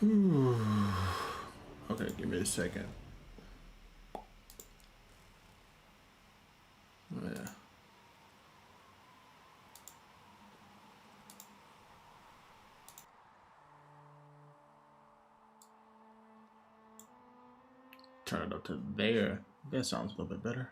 Whew. Okay, give me a second. Yeah. Turn it up to there. That sounds a little bit better.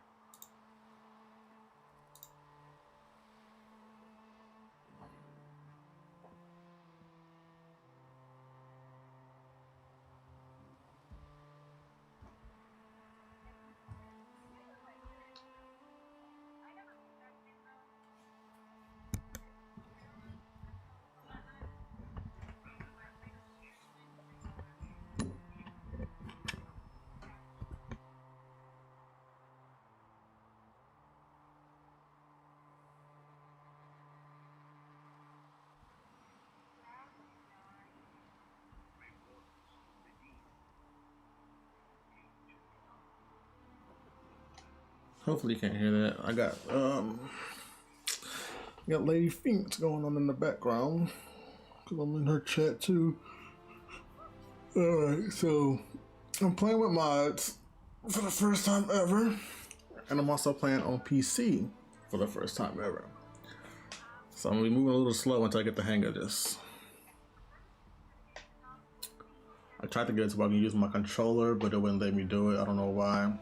Hopefully you can't hear that. I got Lady Phoenix going on in the background because I'm in her chat too. Alright, so I'm playing with mods for the first time ever, and I'm also playing on PC for the first time ever. So I'm gonna be moving a little slow until I get the hang of this. I tried to get it to where I can use my controller, but it wouldn't let me do it. I don't know why.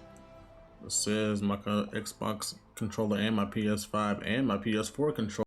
It says my Xbox controller and my PS5 and my PS4 controller.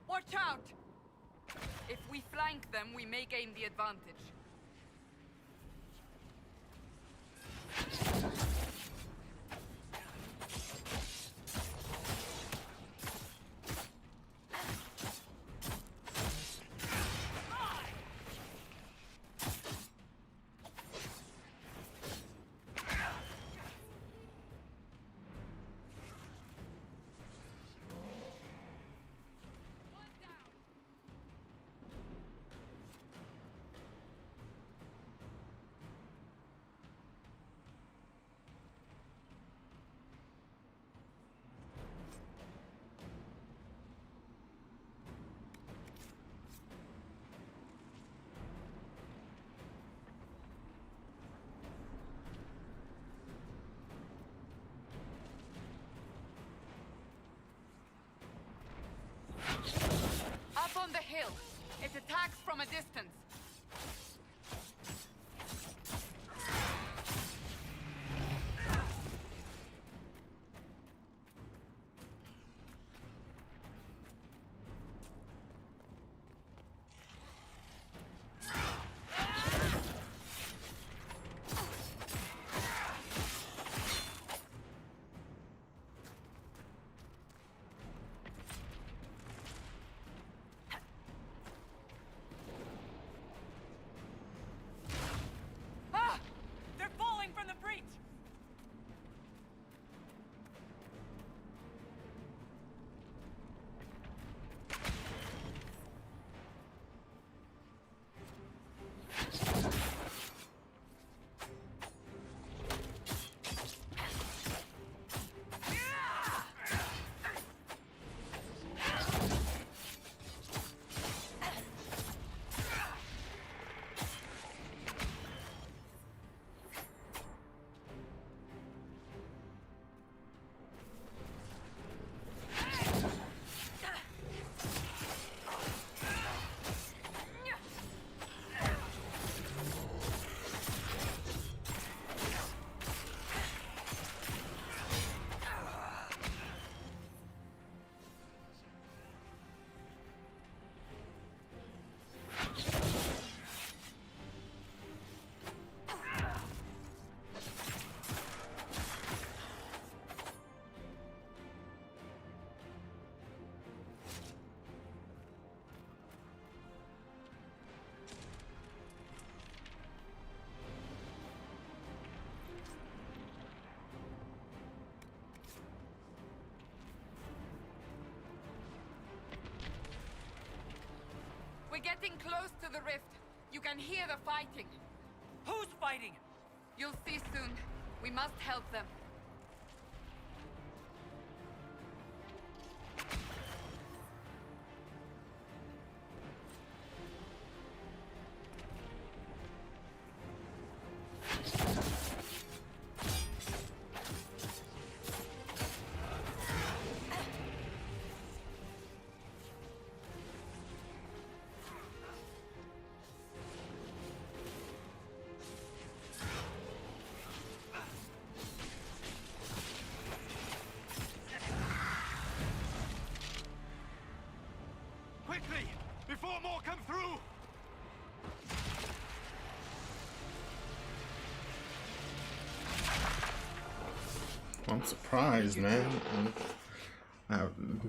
Watch out! If we flank them, we may gain the advantage. Up on the hill. It attacks from a distance. We're getting close to the rift. You can hear the fighting. Who's fighting? You'll see soon. We must help them. Quickly! Before more come through! I'm surprised, man. I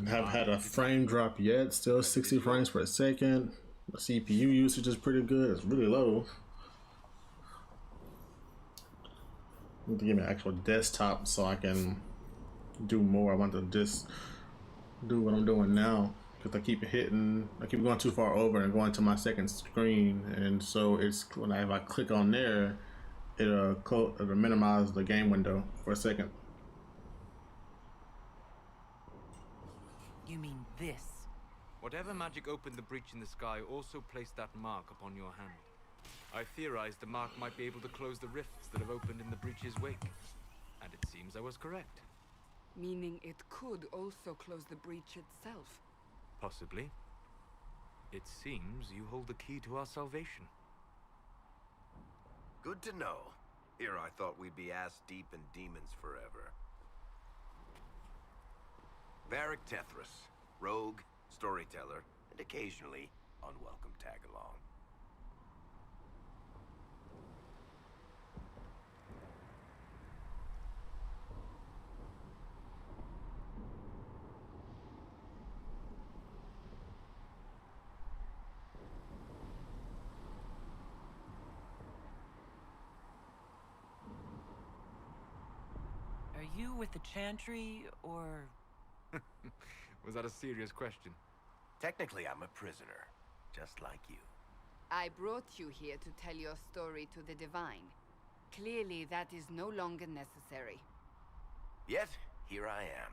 have had a frame drop yet. Still 60 frames per second. The CPU usage is pretty good. It's really low. Need to give me an actual desktop so I can do more. I want to just do what I'm doing now because I keep going too far over and going to my second screen, and so it's if I click on there, it'll minimize the game window for a second. You mean this? Whatever magic opened the breach in the sky also placed that mark upon your hand. I theorized the mark might be able to close the rifts that have opened in the breach's wake. And it seems I was correct. Meaning it could also close the breach itself. Possibly. It seems you hold the key to our salvation. Good to know. Here I thought we'd be ass deep in demons forever. Varric Tethras, rogue, storyteller, and occasionally unwelcome tag-along. Are you with the Chantry, or... Was that a serious question? Technically, I'm a prisoner, just like you. I brought you here to tell your story to the Divine. Clearly, that is no longer necessary. Yet, here I am.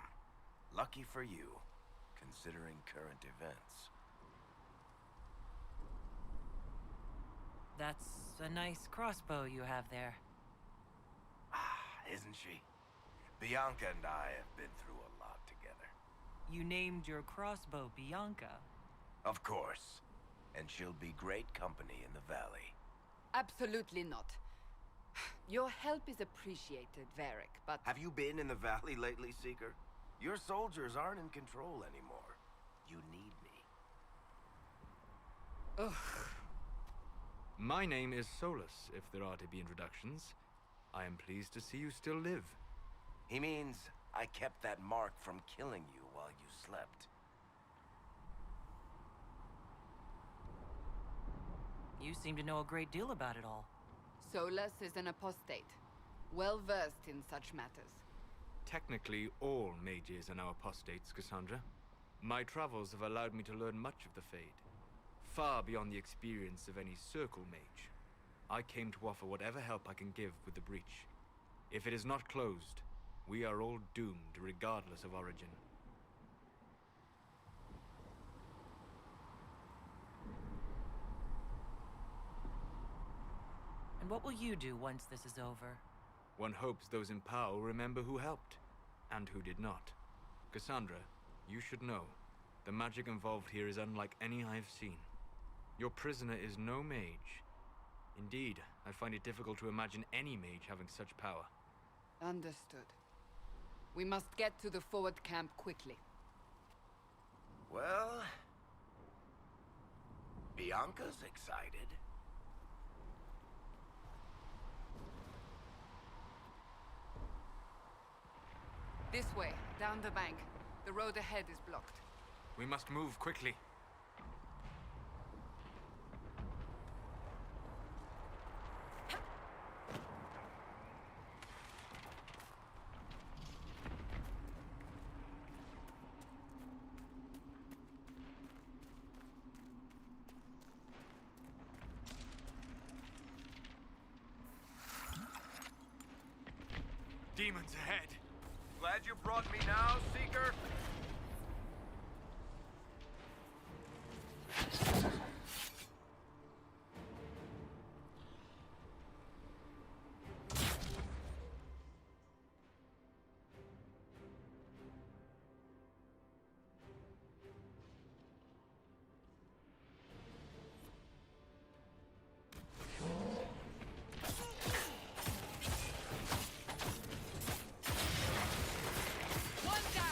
Lucky for you, considering current events. That's a nice crossbow you have there. Ah, isn't she? Bianca and I have been through a lot together. You named your crossbow Bianca. Of course. And she'll be great company in the valley. Absolutely not. Your help is appreciated, Varric, but... Have you been in the valley lately, Seeker? Your soldiers aren't in control anymore. You need me. Ugh. My name is Solus, if there are to be introductions. I am pleased to see you still live. He means I kept that mark from killing you while you slept. You seem to know a great deal about it all. Solus is an apostate, well-versed in such matters. Technically, all mages are now apostates, Cassandra. My travels have allowed me to learn much of the Fade, far beyond the experience of any circle mage. I came to offer whatever help I can give with the breach. If it is not closed, we are all doomed regardless of origin. And what will you do once this is over? One hopes those in power will remember who helped, and who did not. Cassandra, you should know, the magic involved here is unlike any I've seen. Your prisoner is no mage. Indeed, I find it difficult to imagine any mage having such power. Understood. We must get to the forward camp quickly. Well... Bianca's excited. This way, down the bank. The road ahead is blocked. We must move quickly. Demons ahead. Glad you brought me now, Seeker? One down!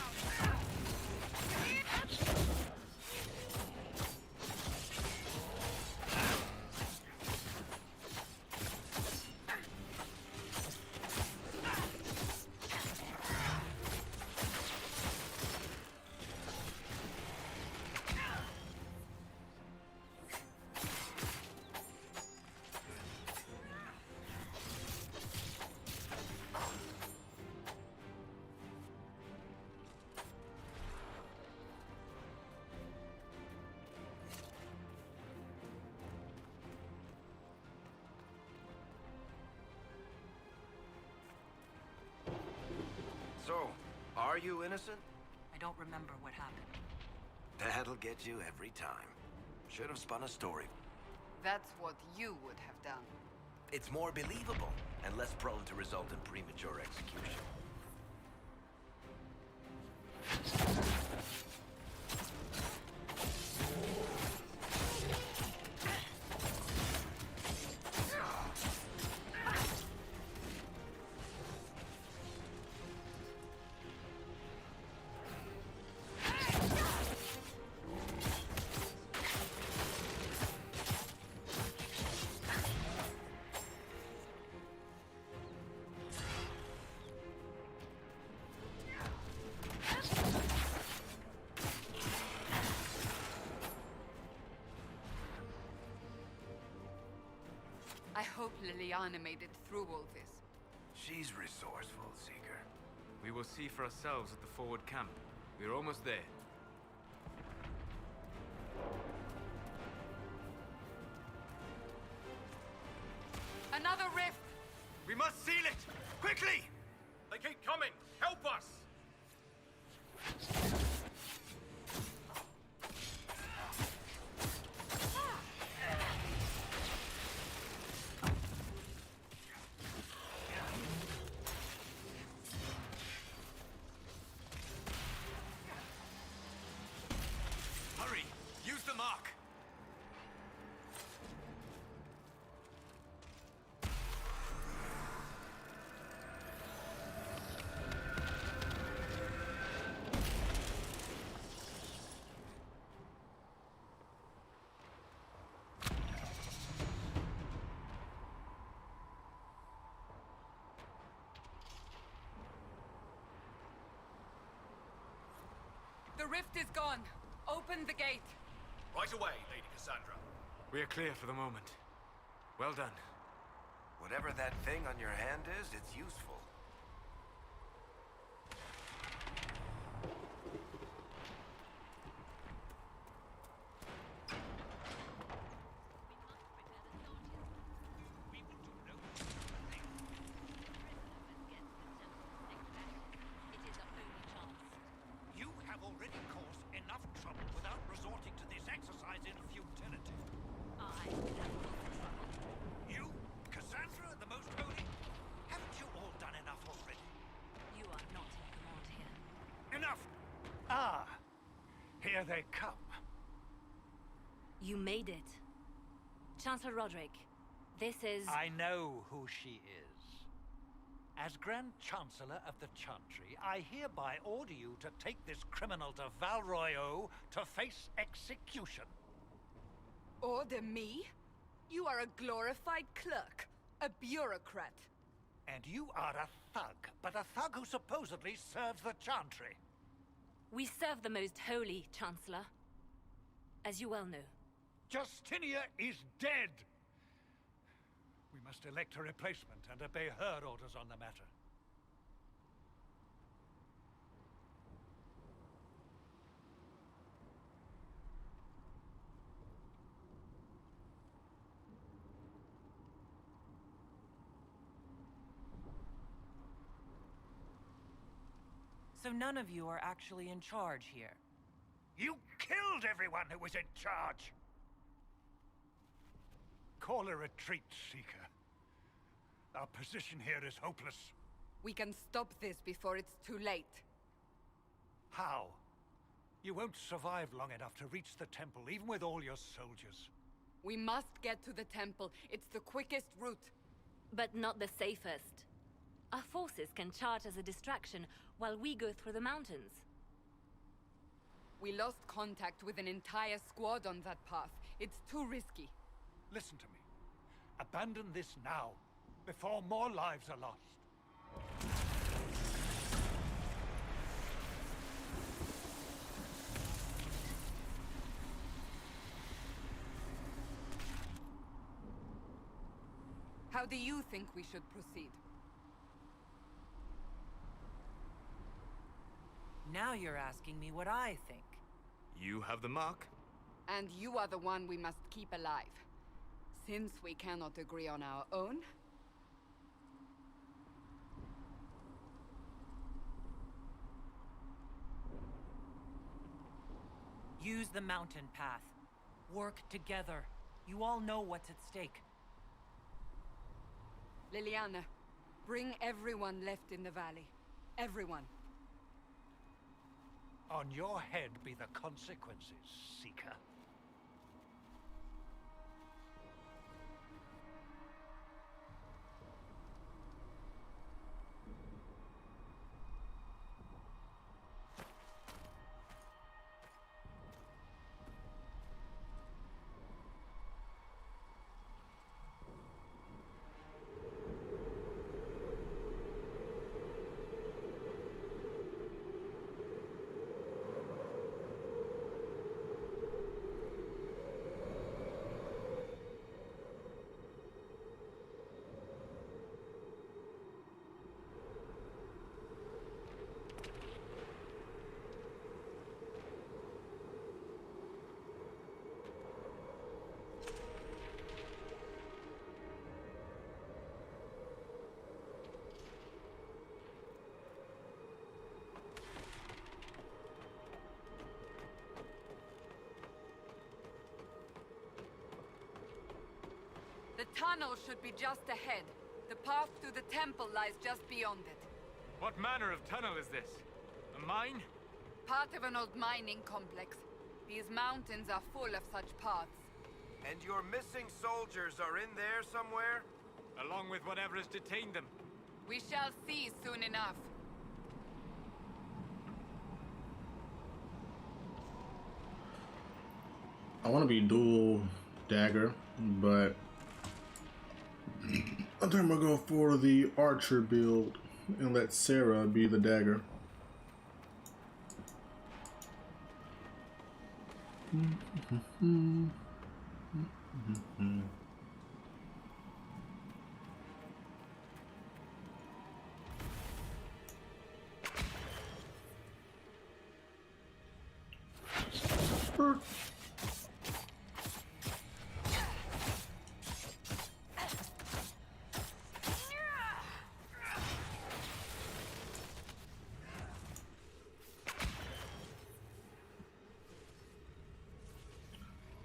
So, are you innocent? I don't remember what happened. That'll get you every time. Should have spun a story. That's what you would have done. It's more believable and less prone to result in premature execution. I hope Liliana made it through all this. She's resourceful, Seeker. We will see for ourselves at the forward camp. We're almost there. Another rift! We must seal it! Quickly! They keep coming! Help us! Hurry! Use the mark! The rift is gone. Open the gate. Right away, Lady Cassandra. We are clear for the moment. Well done. Whatever that thing on your hand is, it's useful. You have already caused enough trouble without resorting to this exercise in futility. I have caused trouble. You, Cassandra, the Most Holy? Haven't you all done enough already? You are not in command here. Enough! Ah, here they come. You made it. Chancellor Roderick, this is... I know who she is. As Grand Chancellor of the Chantry, I hereby order you to take this criminal to Valroyo to face execution. Order me? You are a glorified clerk. A bureaucrat. And you are a thug, but a thug who supposedly serves the Chantry. We serve the Most Holy, Chancellor. As you well know. Justinia is dead! We must elect a replacement and obey her orders on the matter. So none of you are actually in charge here. You killed everyone who was in charge! Call a retreat, Seeker. Our position here is hopeless. We can stop this before it's too late. How? You won't survive long enough to reach the temple, even with all your soldiers. We must get to the temple. It's the quickest route. But not the safest. Our forces can charge as a distraction while we go through the mountains. We lost contact with an entire squad on that path. It's too risky. Listen to me. Abandon this now, before more lives are lost. How do you think we should proceed? Now you're asking me what I think. You have the mark? And you are the one we must keep alive. Since we cannot agree on our own... Use the mountain path. Work together. You all know what's at stake. Liliana, bring everyone left in the valley. Everyone. On your head be the consequences, Seeker. The tunnel should be just ahead. The path to the temple lies just beyond it. What manner of tunnel is this? A mine? Part of an old mining complex. These mountains are full of such paths. And your missing soldiers are in there somewhere? Along with whatever has detained them. We shall see soon enough. I want to be dual dagger, but I think I'm gonna go for the archer build and let Sera be the dagger.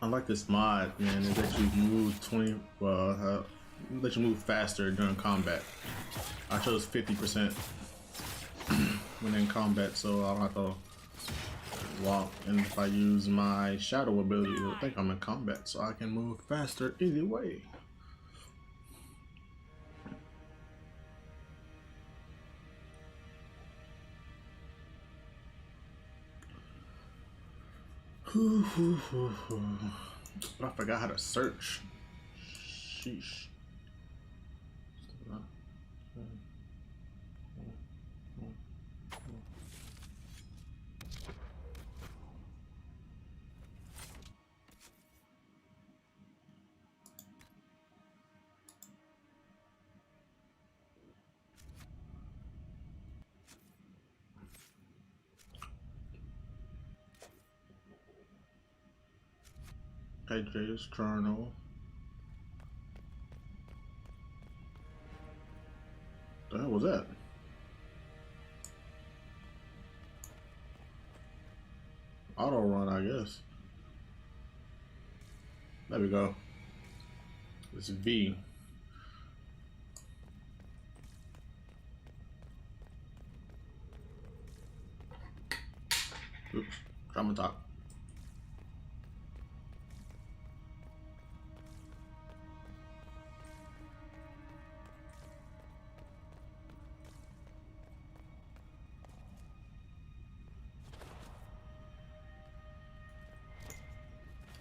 I like this mod, man. It lets you move 20. Let you move faster during combat. I chose 50% when in combat, so I don't have to walk. And if I use my shadow ability, it'll think I'm in combat, so I can move faster either way. But I forgot how to search. Sheesh. AJ's journal. The hell was that? auto run, I guess. There we go. It's V. Oops, drama talk.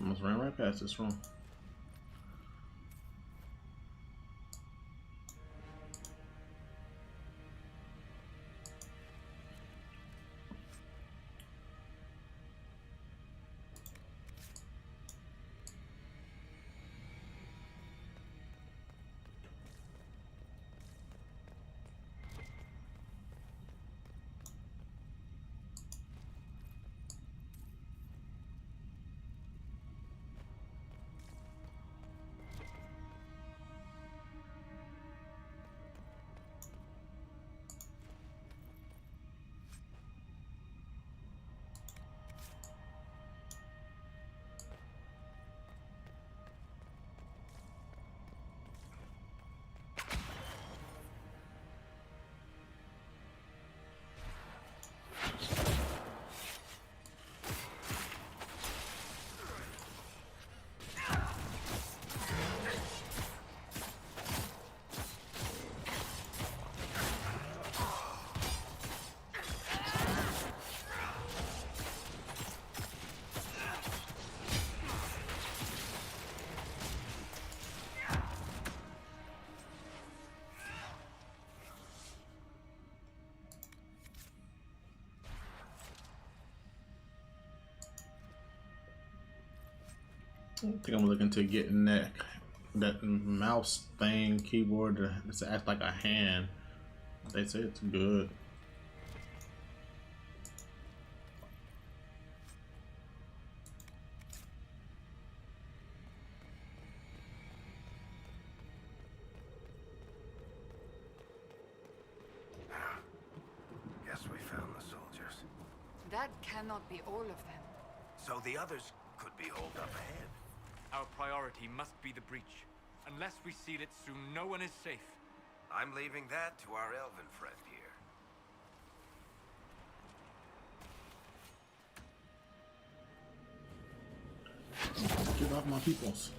Almost ran right past this room. I think I'm looking to getting that mouse thing keyboard to act like a hand. They say it's good. Guess we found the soldiers. That cannot be all of them. So the others could be holed up ahead. Our priority must be the breach. Unless we seal it soon, no one is safe. I'm leaving that to our elven friend here. Get off my peoples.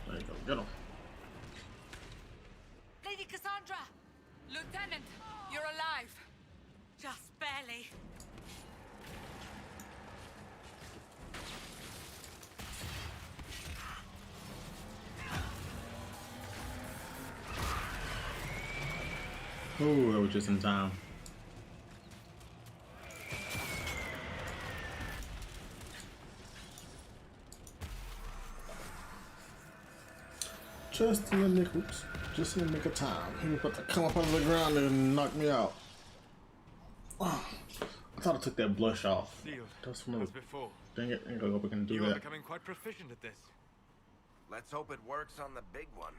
There you go, get him. Lady Cassandra! Lieutenant, you're alive. Just barely. Oh, that was just in time. Just in the nick, oops, just in the nick of time. He was about to come up out of the ground and knock me out. Oh, I thought I took that blush off. Sealed. That's from As the before. dang it. I hope we can do You are that. becoming quite proficient at this. Let's hope it works on the big one.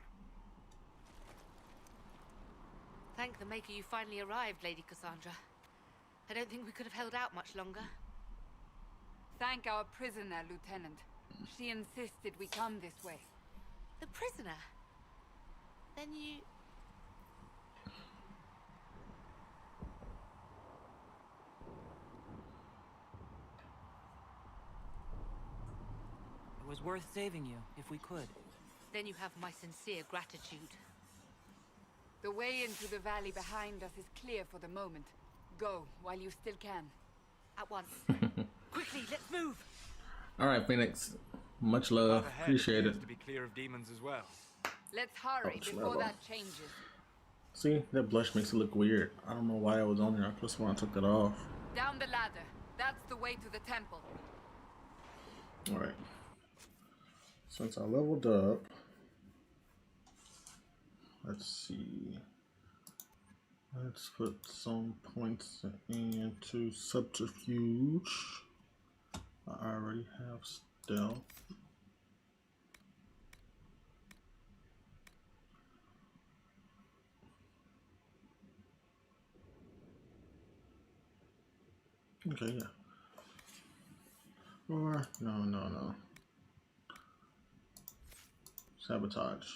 Thank the Maker you finally arrived, Lady Cassandra. I don't think we could have held out much longer. Thank our prisoner, Lieutenant. She insisted we come this way. The prisoner? Then you... It was worth saving you, if we could. Then you have my sincere gratitude. The way into the valley behind us is clear for the moment. Go, while you still can. At once. Quickly, let's move! Alright, Phoenix. Much love. Path ahead Appreciate it. appears to be clear of demons as well. Let's hurry Ouch, before level. that changes. See, that blush makes it look weird. I don't know why I was on there. I just want to took that off. Down the ladder. That's the way to the temple. Alright. Since I leveled up, let's see. Let's put some points into subterfuge. I already have stealth. Okay, yeah. Or no. Sabotage.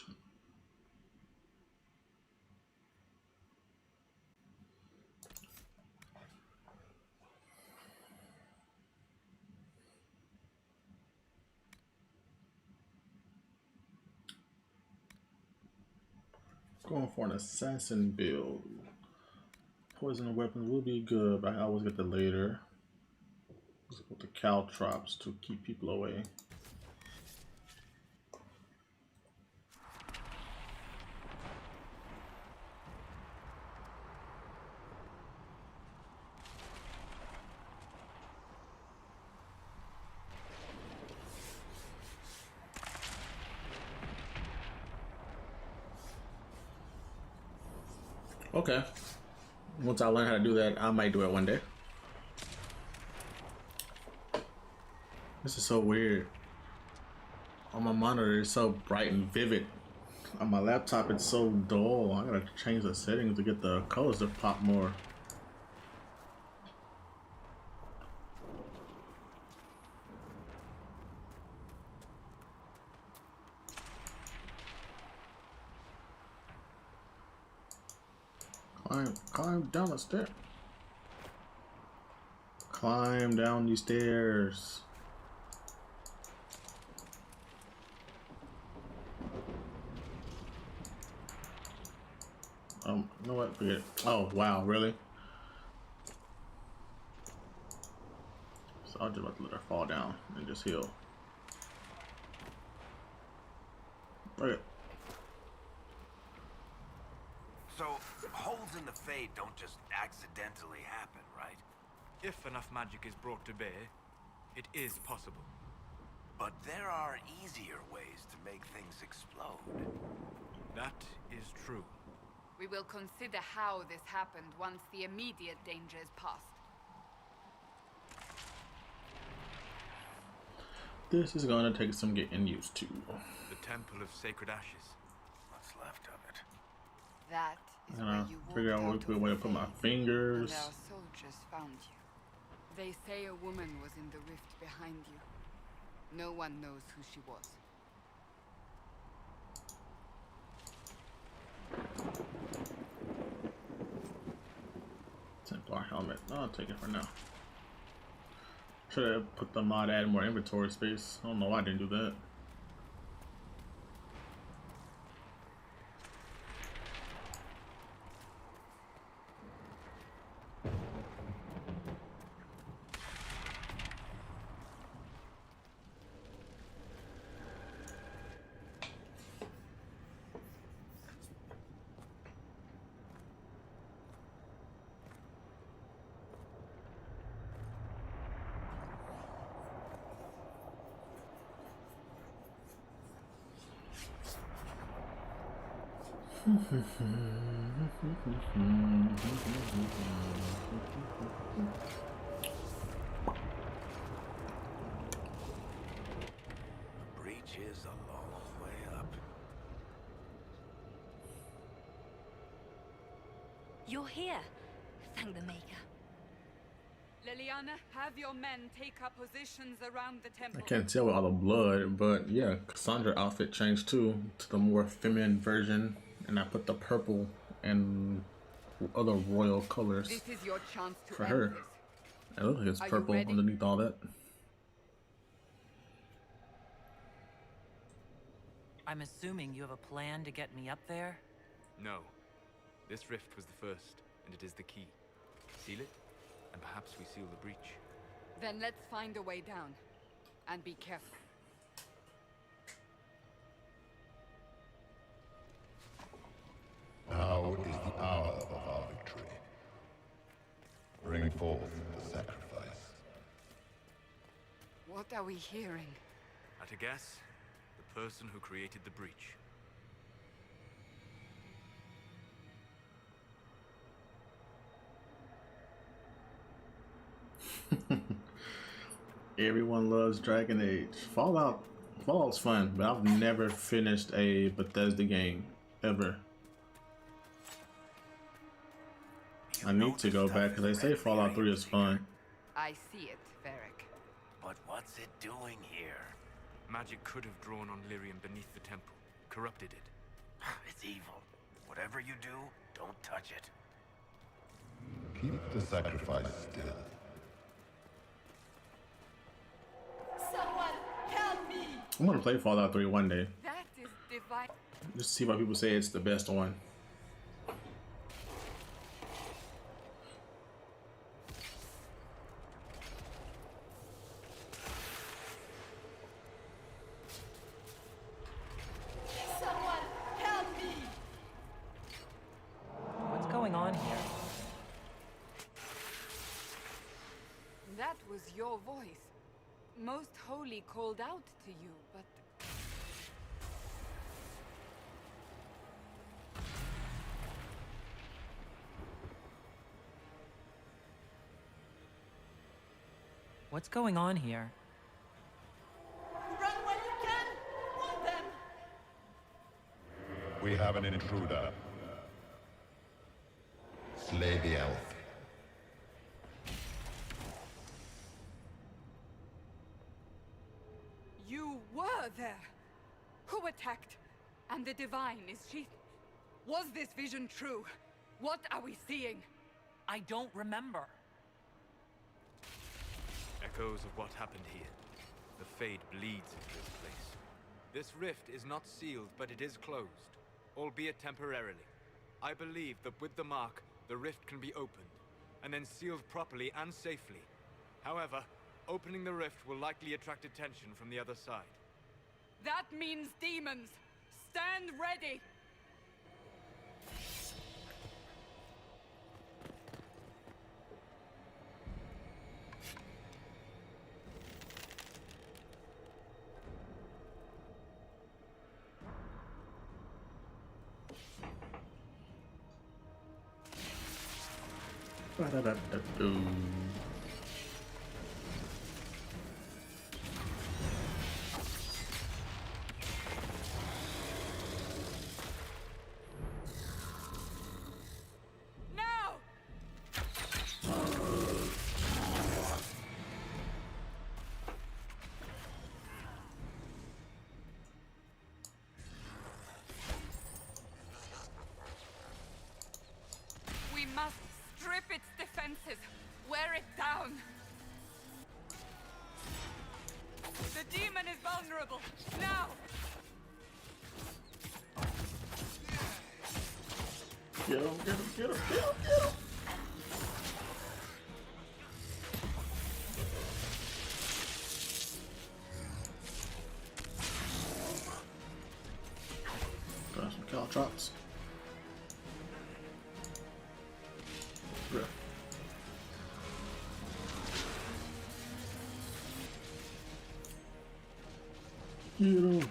Going for an assassin build. Poison weapons will be good, but I always get the later. With the caltrops to keep people away. Okay. Once I learn how to do that, I might do it one day. This is so weird. On my monitor, it's so bright and vivid. On my laptop, it's so dull. I gotta change the settings to get the colors to pop more. Climb down the stairs. Climb down these stairs. You know what? Forget it. Oh, wow, really? So I'll just about to let her fall down and just heal. Okay. So, holes in the Fade don't just accidentally happen, right? If enough magic is brought to bear, it is possible. But there are easier ways to make things explode. That is true. We will consider how this happened once the immediate danger is past. This is gonna take some getting used to. The Temple of Sacred Ashes. What's left of it? That is I'm where gonna you figure out walked what out way to of put the my Fade, fingers. and our soldiers found you. They say a woman was in the rift behind you. No one knows who she was. Templar helmet. I'll take it for now. Should have put the mod add more inventory space. I don't know why I didn't do that. Breach is a long way up. You're here. Thank the Maker. Liliana, have your men take up positions around the temple. I can't tell with all the blood, but yeah, Cassandra outfit changed too to the more feminine version, and I put the purple and other royal colors This is your chance to for end her. this. It looks like it's Are you purple ready? underneath all that. I'm assuming you have a plan to get me up there? No. This rift was the first, and it is the key. Seal it, and perhaps we seal the breach. Then let's find a way down. And be careful. Now is the hour of our victory. Bring forth the sacrifice. What are we hearing? At a guess, the person who created the breach. Everyone loves dragonage. Fallout's fun, but I've never finished a Bethesda game ever. I need to go back because they say Fallout 3 is fun. I see it, Varric. But what's it doing here? Magic could have drawn on Lyrium beneath the temple, corrupted it. It's evil. Whatever you do, don't touch it. Keep the sacrifice still. Someone help me! I'm gonna play Fallout 3 one day. That is divine. Just to see why people say it's the best one. Someone help me! What's going on here? That was your voice. Most Holy called out to you, but... What's going on here? Run while you can! Want them! We have an intruder. Slay the elf. You were there! Who attacked? And the Divine, is she... Was this vision true? What are we seeing? I don't remember. Echoes of what happened here. The Fade bleeds into this place. This rift is not sealed, but it is closed, albeit temporarily. I believe that with the mark, the rift can be opened, and then sealed properly and safely. However, opening the rift will likely attract attention from the other side. That means demons! Stand ready! Ba-da-da-da-doo. Now! We must strip its defenses, wear it down. The demon is vulnerable. Now! Get him, get him, get him, get him, get him! Got some caltrops. Yeah. Get him.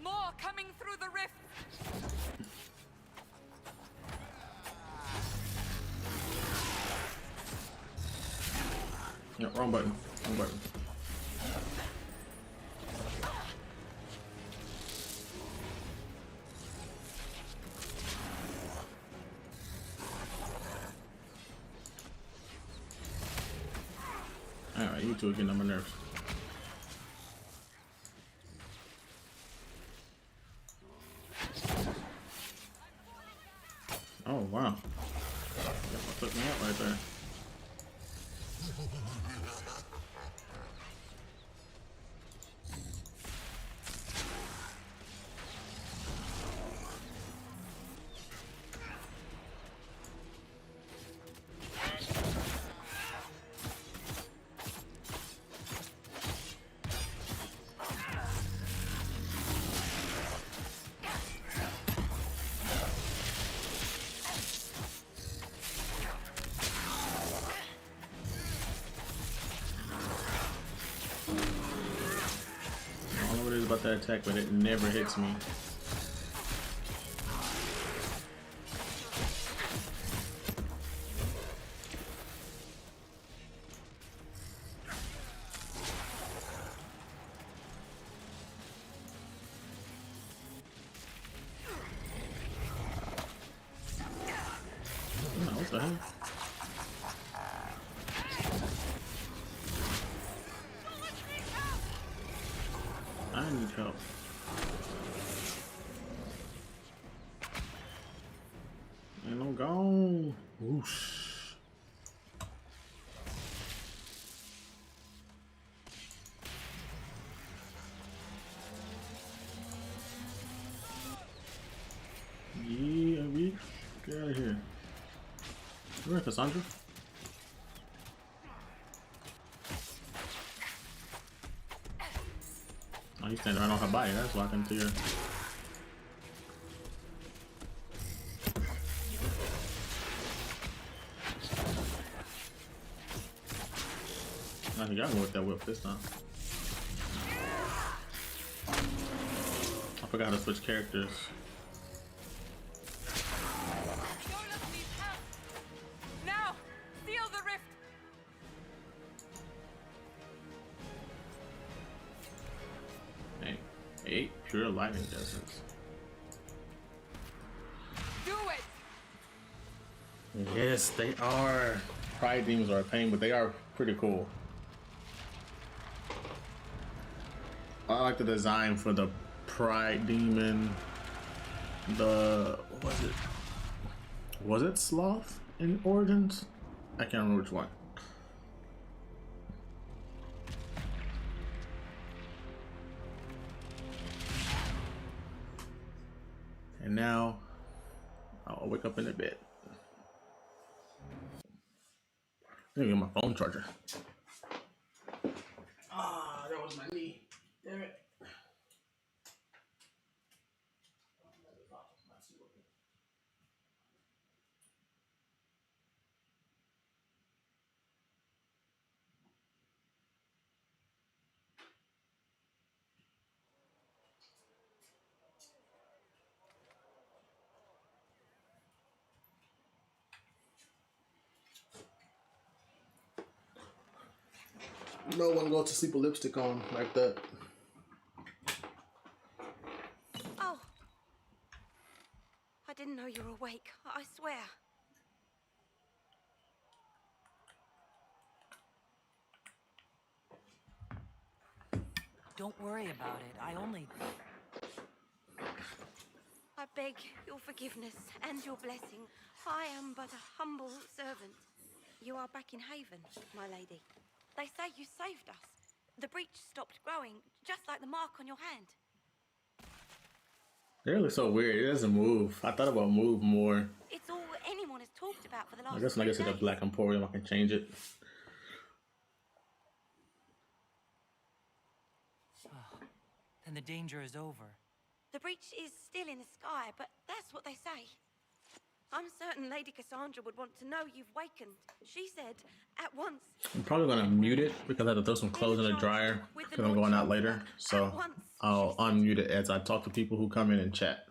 More coming through the rift. Yeah, wrong button. Wrong button. Alright, you two are getting on my nerves. Oh wow. That took me out right there. I don't know what it is about that attack, but it never hits me. Oh, what the hell? need help. And I'm gone. Whoosh. Yeah, we get out of here. Where, Cassandra? Oh, he's standing right on her body. That's why I couldn't see her. I think I can with that whip this time. I forgot how to switch characters. Now, seal the rift. Dang. 8 pure lightning essence. Do it. Yes, they are. Pride demons are a pain, but they are pretty cool. I like the design for the Pride Demon. The what was it? Was it Sloth in Origins? I can't remember which one. And now I'll wake up in a bit. Let me get my phone charger. Ah, that was my knee. Damn it. No one goes to sleep with lipstick on like that. Oh. I didn't know you were awake. I swear. Don't worry about it. I only... I beg your forgiveness and your blessing. I am but a humble servant. You are back in Haven, my lady. They say you saved us. The breach stopped growing, just like the mark on your hand. They look so weird. It doesn't move. I thought about move more. It's all anyone has talked about for the last I guess when I get to the Black Emporium, I can change it. Then the danger is over. The breach is still in the sky, but that's what they say. I'm certain Lady Cassandra would want to know you've wakened. She said, at once. I'm probably gonna mute it because I have to throw some clothes in the dryer because I'm going out later. So I'll unmute it as I talk to people who come in and chat.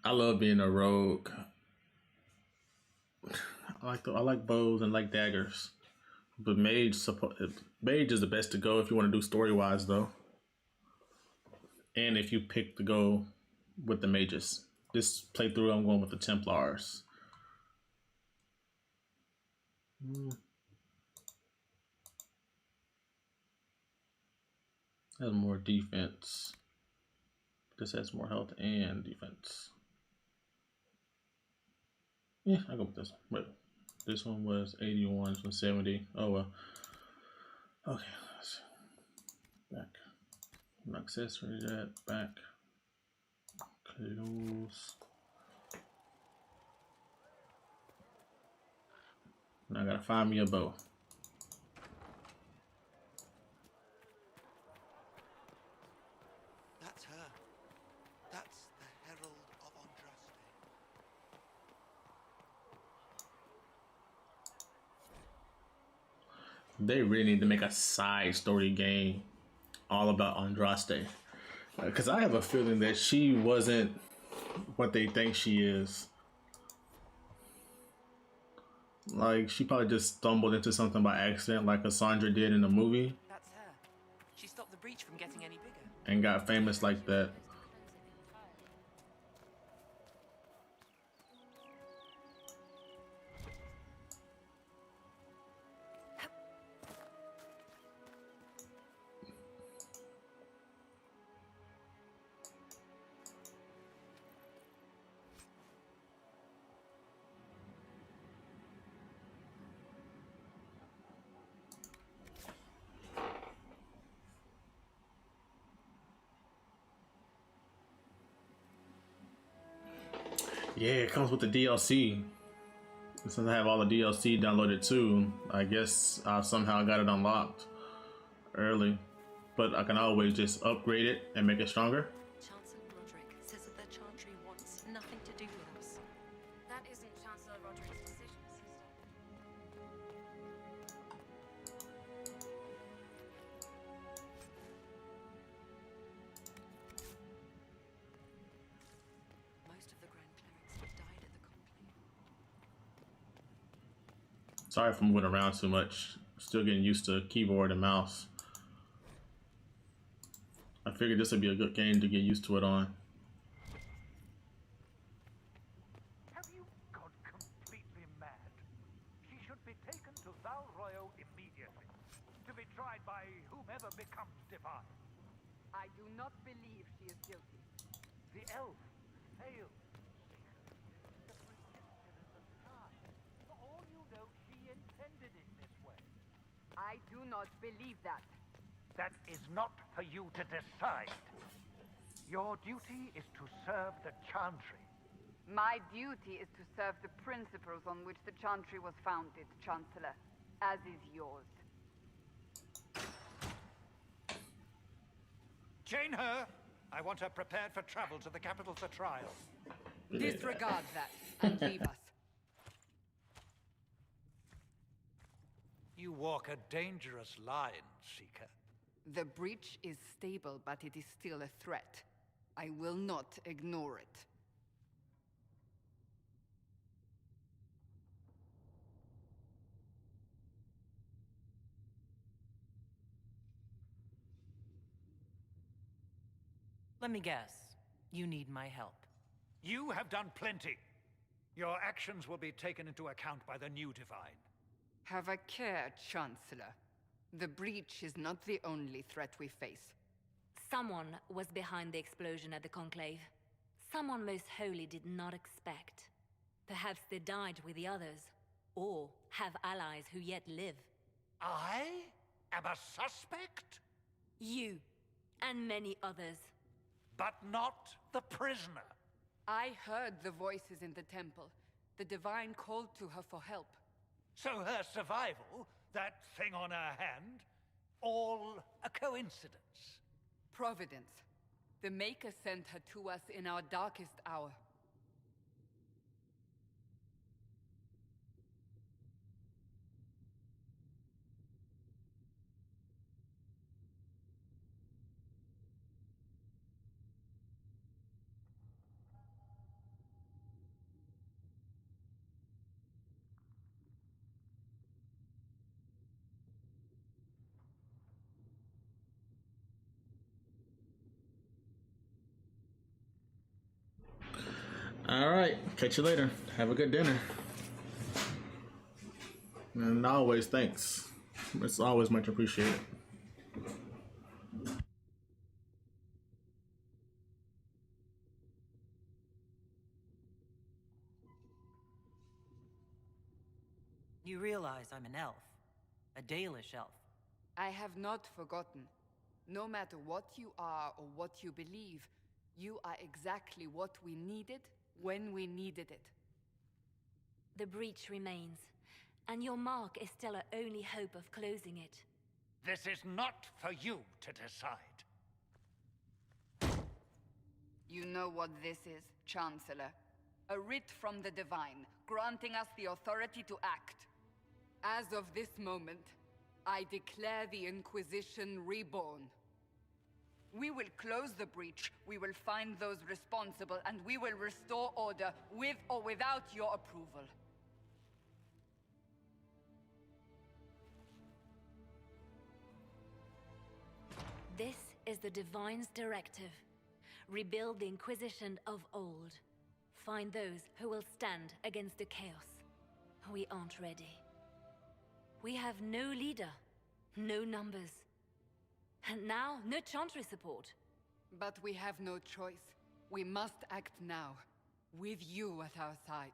I love being a rogue. I like bows and like daggers, but mage is the best to go if you want to do story wise though, and if you pick to go with the mages. This playthrough I'm going with the Templars. Has more defense. This has more health and defense. Yeah, I'll go with this one. Wait, this one was 81, this one's 70. Oh well. Okay, let's see. Back. Accessory that, back. Close. Now I gotta find me a bow. That's her. That's the Herald of Andraste. They really need to make a side story game all about Andraste. Because I have a feeling that she wasn't what they think she is. Like, she probably just stumbled into something by accident, like Cassandra did in the movie. That's her. She stopped the breach from getting any bigger. And got famous like that. Yeah, it comes with the DLC. Since I have all the DLC downloaded too, I guess I somehow got it unlocked early. But I can always just upgrade it and make it stronger. Chancellor Roderick says that the Chantry wants nothing to do with us. That isn't Chancellor Roderick's decision, sister. Most of the Grand Clerics have died at the Conclave. Sorry for moving around too much. Still getting used to keyboard and mouse. I figured this would be a good game to get used to it on. Have you gone completely mad? She should be taken to Val Royo immediately, to be tried by whomever becomes divine. I do not believe she is guilty. The elf failed, Seeker. The bridge is still in the sky. For all you know, she intended it this way. I do not believe that. That is not for you to decide. Your duty is to serve the Chantry. My duty is to serve the principles on which the Chantry was founded, Chancellor, as is yours. Chain her! I want her prepared for travel to the capital for trial. Disregard that and leave us. You walk a dangerous line, Seeker. The breach is stable, but it is still a threat. I will not ignore it. Let me guess. You need my help. You have done plenty. Your actions will be taken into account by the new Divine. Have a care, Chancellor. The breach is not the only threat we face. Someone was behind the explosion at the Conclave. Someone Most Holy did not expect. Perhaps they died with the others, or have allies who yet live. I am a suspect? You, and many others. But not the prisoner. I heard the voices in the temple. The Divine called to her for help. So her survival, that thing on her hand, all a coincidence. Providence. The Maker sent her to us in our darkest hour. All right, catch you later. Have a good dinner. And always thanks. It's always much appreciated. You realize I'm an elf. A Dalish elf. I have not forgotten. No matter what you are or what you believe, you are exactly what we needed when we needed it. The breach remains, and your mark is still our only hope of closing it. This is not for you to decide. You know what this is, Chancellor. A writ from the Divine, granting us the authority to act. As of this moment, I declare the Inquisition reborn. We will close the breach, we will find those responsible, and we will restore order with or without your approval. This is the Divine's directive. Rebuild the Inquisition of old. Find those who will stand against the chaos. We aren't ready. We have no leader, no numbers. And now, no Chantry support. But we have no choice. We must act now, with you at our side.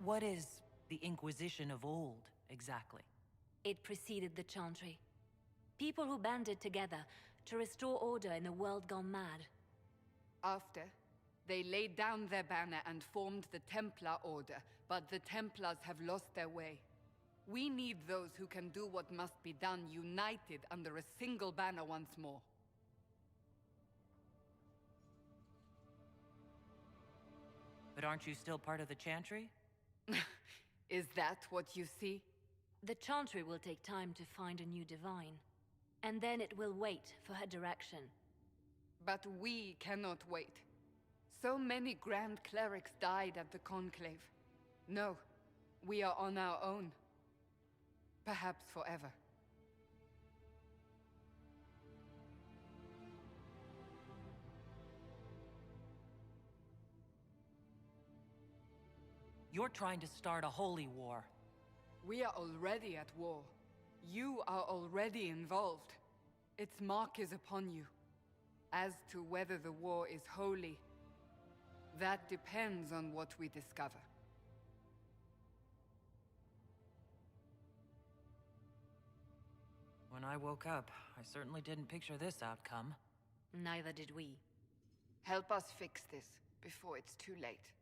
What is the Inquisition of old, exactly? It preceded the Chantry. People who banded together to restore order in a world gone mad. After, they laid down their banner and formed the Templar Order, but the Templars have lost their way. We need those who can do what must be done, united under a single banner once more. But aren't you still part of the Chantry? Is that what you see? The Chantry will take time to find a new Divine. And then it will wait for her direction. But we cannot wait. So many Grand Clerics died at the Conclave. No, we are on our own. Perhaps forever. You're trying to start a holy war. We are already at war. You are already involved. Its mark is upon you. As to whether the war is holy, that depends on what we discover. When I woke up, I certainly didn't picture this outcome. Neither did we. Help us fix this before it's too late.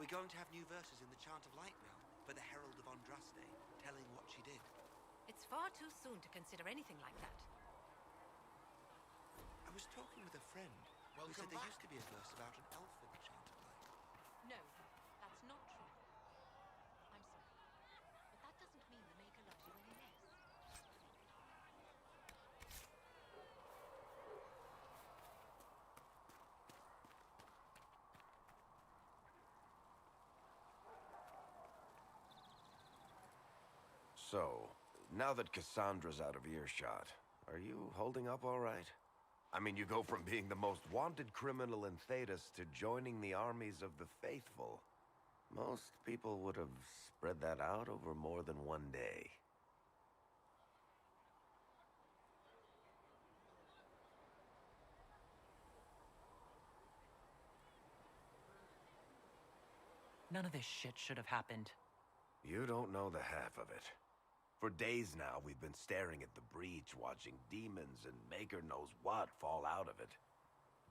we going to have new verses in the Chant of Light now, for the Herald of Andraste, telling what she did? It's far too soon to consider anything like that. I was talking with a friend who said there used to be a verse about an elf in the Chant of Light. No, that's not true. I'm sorry. But that doesn't mean the Maker loves you any less. So, now that Cassandra's out of earshot, are you holding up all right? I mean, you go from being the most wanted criminal in Thedas to joining the armies of the faithful. Most people would have spread that out over more than one day. None of this shit should have happened. You don't know the half of it. For days now, we've been staring at the breach, watching demons and Maker knows what fall out of it.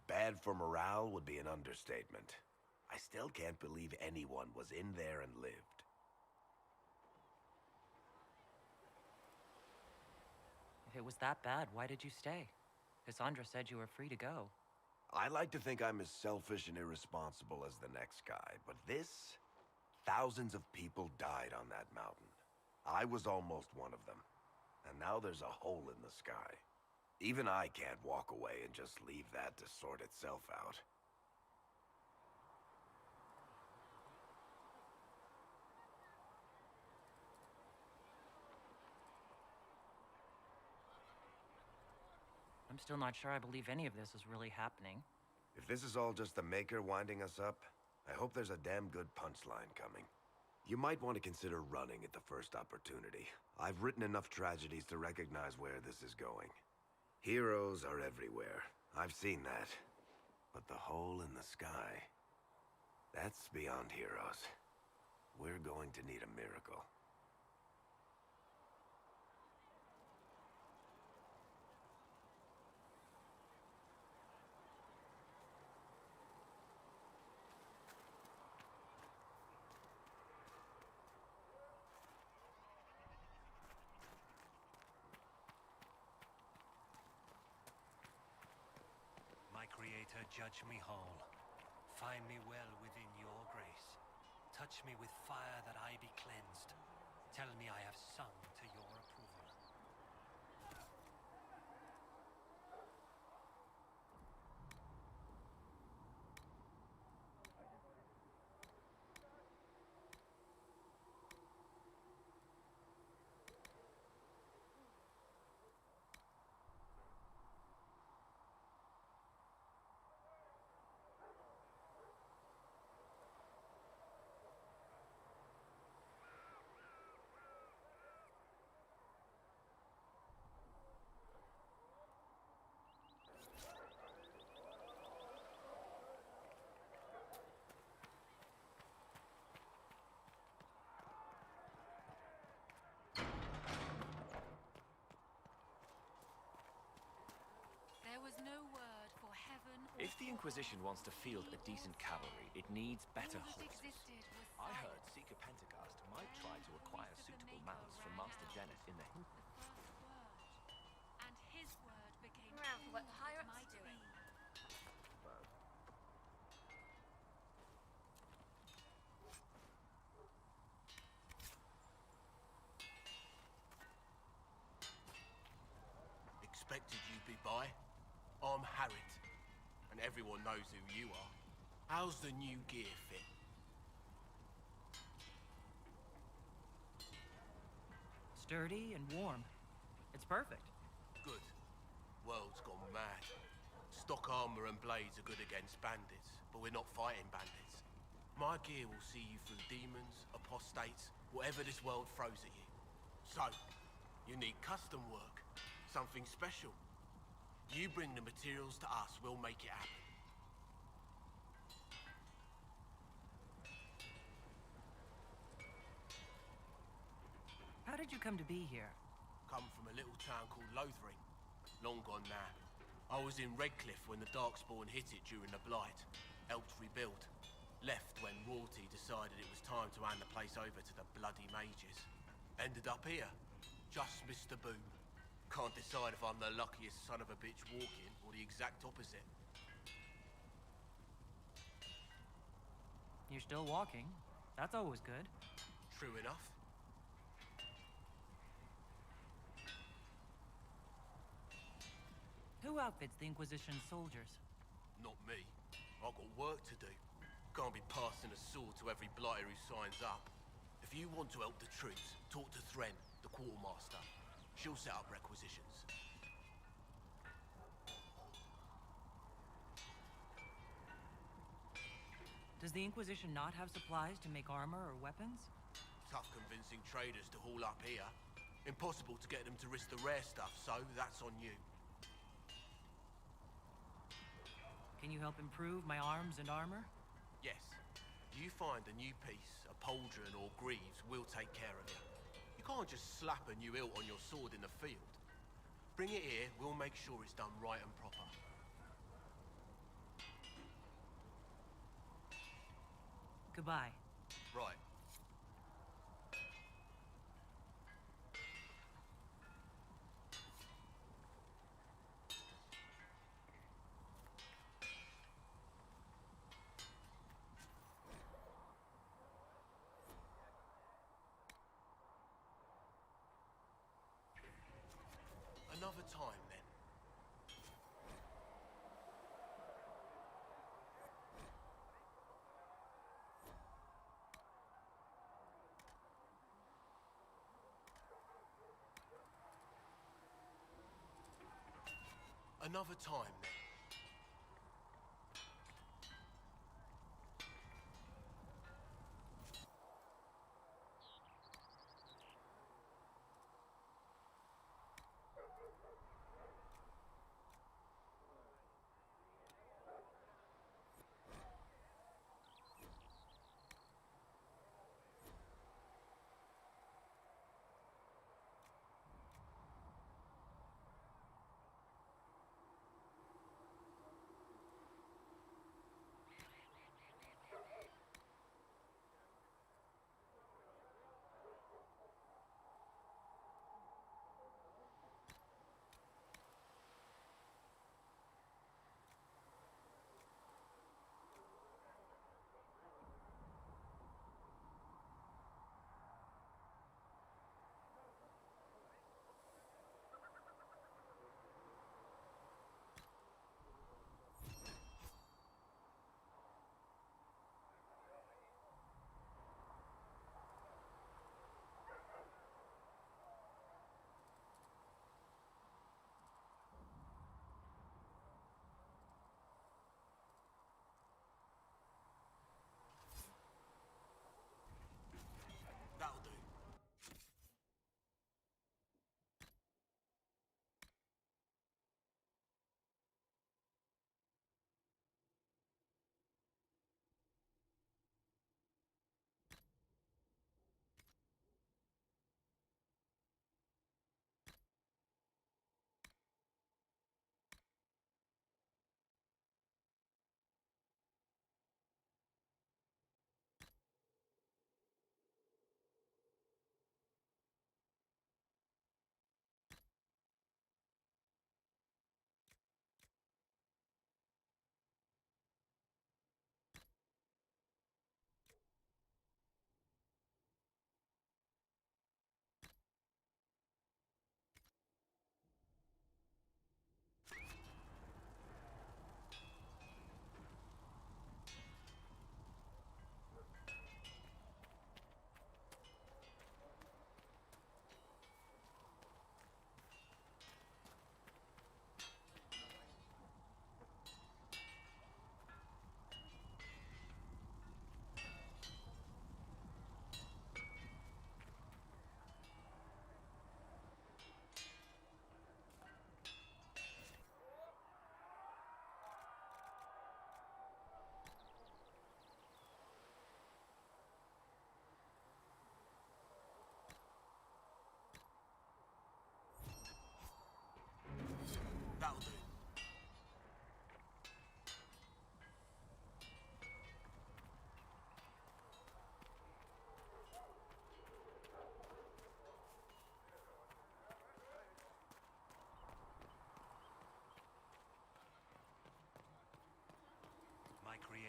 Bad for morale would be an understatement. I still can't believe anyone was in there and lived. If it was that bad, why did you stay? Cassandra said you were free to go. I like to think I'm as selfish and irresponsible as the next guy, but this... Thousands of people died on that mountain. I was almost one of them. And now there's a hole in the sky. Even I can't walk away and just leave that to sort itself out. I'm still not sure I believe any of this is really happening. If this is all just the Maker winding us up, I hope there's a damn good punchline coming. You might want to consider running at the first opportunity. I've written enough tragedies to recognize where this is going. Heroes are everywhere. I've seen that. But the hole in the sky... that's beyond heroes. We're going to need a miracle. My Creator, judge me whole. Find me well within your grace. Touch me with fire that I be cleansed. Tell me I have sung to your approval. There was no word for heaven or If the Inquisition wants to field a decent cavalry, it needs better all that horses. existed was I heard silence. Seeker Pentagast might try to acquire suitable mounts from Master Deneth in the The first word, and his word became Around for what the all higher-ups might are doing. be. Expected you'd be by. I'm Harriet, and everyone knows who you are. How's the new gear fit? Sturdy and warm. It's perfect. Good. World's gone mad. Stock armor and blades are good against bandits, but we're not fighting bandits. My gear will see you through demons, apostates, whatever this world throws at you. So, you need custom work, something special. You bring the materials to us, we'll make it happen. How did you come to be here? Come from a little town called Lothering. Long gone now. I was in Redcliffe when the Darkspawn hit it during the Blight. Helped rebuild. Left when royalty decided it was time to hand the place over to the bloody mages. Ended up here. Just missed the boom. Can't decide if I'm the luckiest son of a bitch walking or the exact opposite. You're still walking. That's always good. True enough. Who outfits the Inquisition soldiers? Not me. I've got work to do. Can't be passing a sword to every blighter who signs up. If you want to help the troops, talk to Thren, the quartermaster. She'll set up requisitions. Does the Inquisition not have supplies to make armor or weapons? Tough convincing traders to haul up here. Impossible to get them to risk the rare stuff, so that's on you. Can you help improve my arms and armor? Yes. You find a new piece, a pauldron or greaves, we'll take care of it. You can't just slap a new hilt on your sword in the field. Bring it here, we'll make sure it's done right and proper. Goodbye. Right. Another time, then. Another time, then.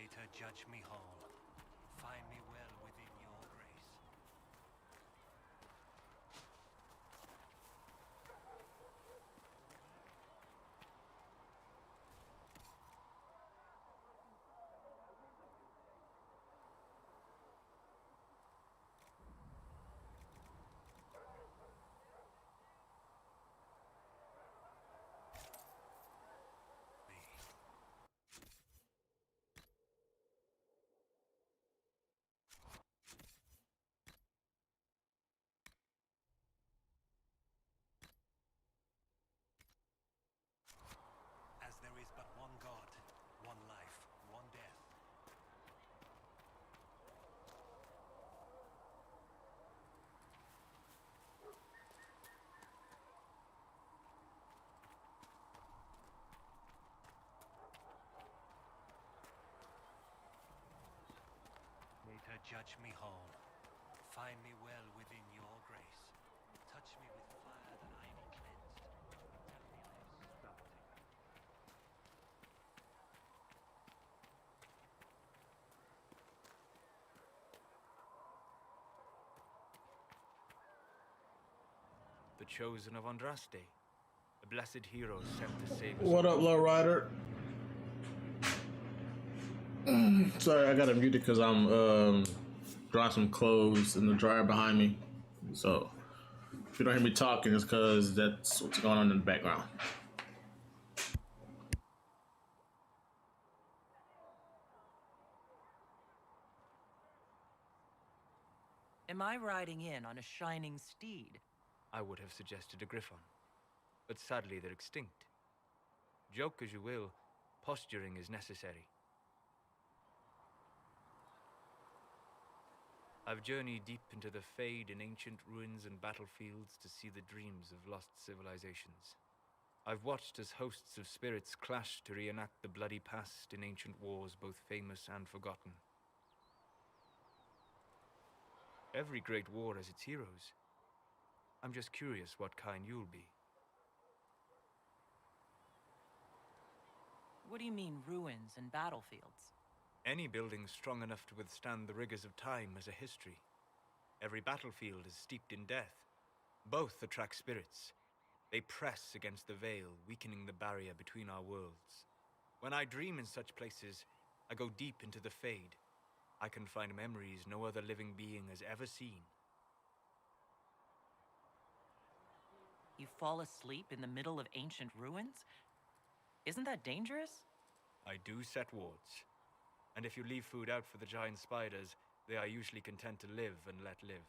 Later judge me whole. Find me well within your grace. As there is but one God, one life, one death. Later judge me whole. Find me well within your grace. Touch me with fire that I be cleansed. Tell me I have stopped. The chosen of Andraste, a blessed hero sent to save us. What up, lowrider? Sorry, I gotta mute it because I'm drying some clothes in the dryer behind me. So if you don't hear me talking, it's because that's what's going on in the background. Am I riding in on a shining steed? I would have suggested a griffon, but sadly they're extinct. Joke as you will, posturing is necessary. I've journeyed deep into the Fade in ancient ruins and battlefields to see the dreams of lost civilizations. I've watched as hosts of spirits clash to reenact the bloody past in ancient wars both famous and forgotten. Every great war has its heroes. I'm just curious what kind you'll be. What do you mean, ruins and battlefields? Any building strong enough to withstand the rigors of time has a history. Every battlefield is steeped in death. Both attract spirits. They press against the veil, weakening the barrier between our worlds. When I dream in such places, I go deep into the Fade. I can find memories no other living being has ever seen. You fall asleep in the middle of ancient ruins? Isn't that dangerous? I do set wards. And if you leave food out for the giant spiders, they are usually content to live and let live.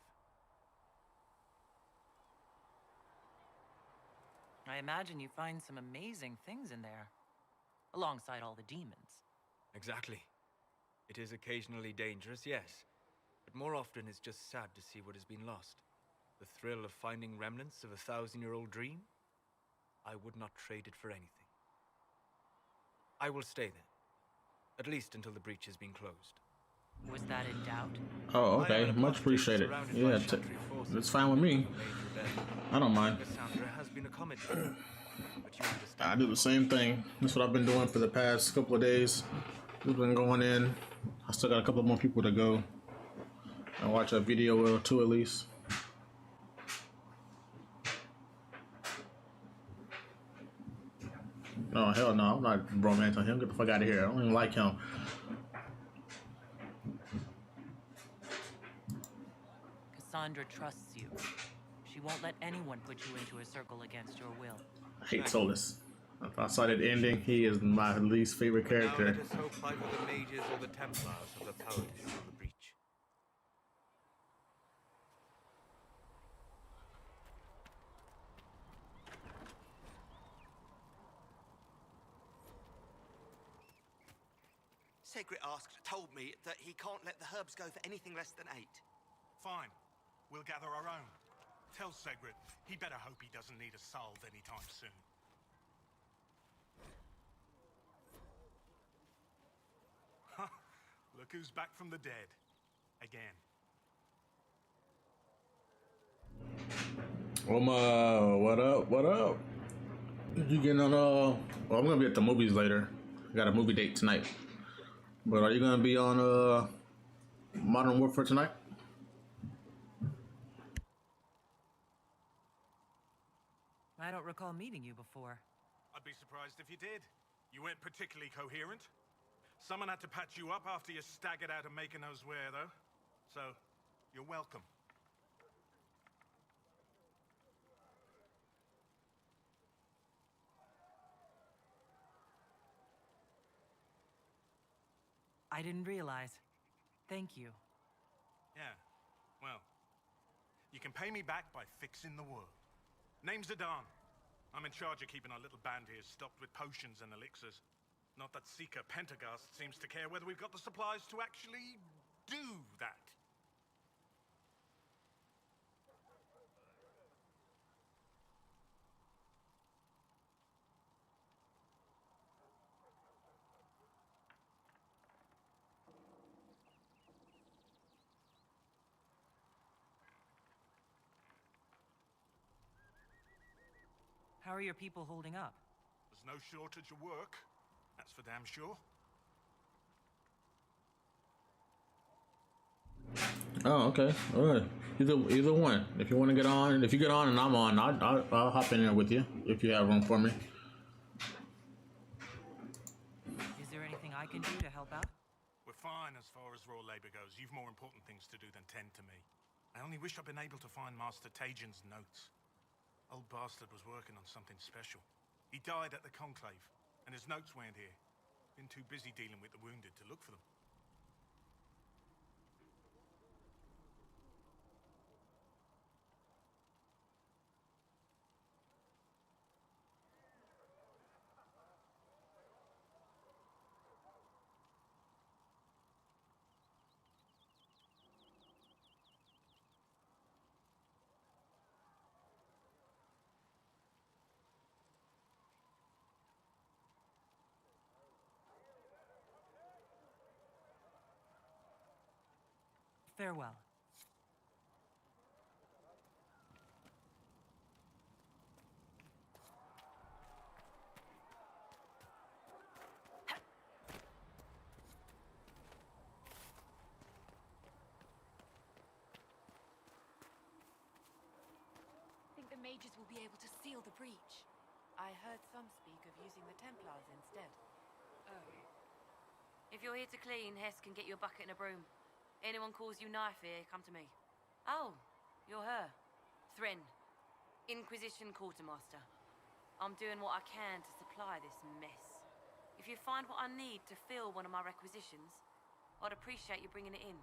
I imagine you find some amazing things in there, alongside all the demons. Exactly. It is occasionally dangerous, yes, but more often it's just sad to see what has been lost. The thrill of finding remnants of a 1,000-year-old dream? I would not trade it for anything. I will stay then, at least until the breach has been closed. Was that in doubt? Oh, okay. Much appreciated. Yeah, it's fine with me. I don't mind. Cassandra has been accommodated, but you understand. I do the same thing. That's what I've been doing for the past couple of days. We've been going in. I still got a couple more people to go and watch a video or two at least. No, hell no, I'm not romancing him. Get the fuck out of here. I don't even like him. Cassandra trusts you. She won't let anyone put you into a circle against your will. I hate Solus. If I saw that ending, he is my least favorite character. Now let us hope either the mages or the Templars have the power to seal the breach. Segrit told me that he can't let the herbs go for anything less than 8. Fine. We'll gather our own. Tell Segrit he better hope he doesn't need a salve anytime soon. Look who's back from the dead. Again. What up? What up? You getting on well, I'm gonna be at the movies later. I got a movie date tonight. But are you gonna be on Modern Warfare tonight? I don't recall meeting you before. I'd be surprised if you did. You weren't particularly coherent. Someone had to patch you up after you staggered out of making those wear, though. So, you're welcome. I didn't realize. Thank you. Yeah, well, you can pay me back by fixing the world. Name's Adan. I'm in charge of keeping our little band here stocked with potions and elixirs. Not that Seeker Pentagast seems to care whether we've got the supplies to actually do that. How are your people holding up? There's no shortage of work. That's for damn sure. Oh, okay. All right. Either one. If you want to get on, if you get on and I'm on, I'll hop in there with you if you have room for me. Is there anything I can do to help out? We're fine as far as raw labor goes. You've more important things to do than tend to me. I only wish I'd been able to find Master Tajin's notes. Old bastard was working on something special. He died at the Conclave, and his notes weren't here. Been too busy dealing with the wounded to look for them. Farewell. Think the mages will be able to seal the breach? I heard some speak of using the Templars instead. Oh. If you're here to clean, Hess can get you a bucket and a broom. Anyone calls you knife here, come to me. Oh, you're her. Thren. Inquisition Quartermaster. I'm doing what I can to supply this mess. If you find what I need to fill one of my requisitions, I'd appreciate you bringing it in.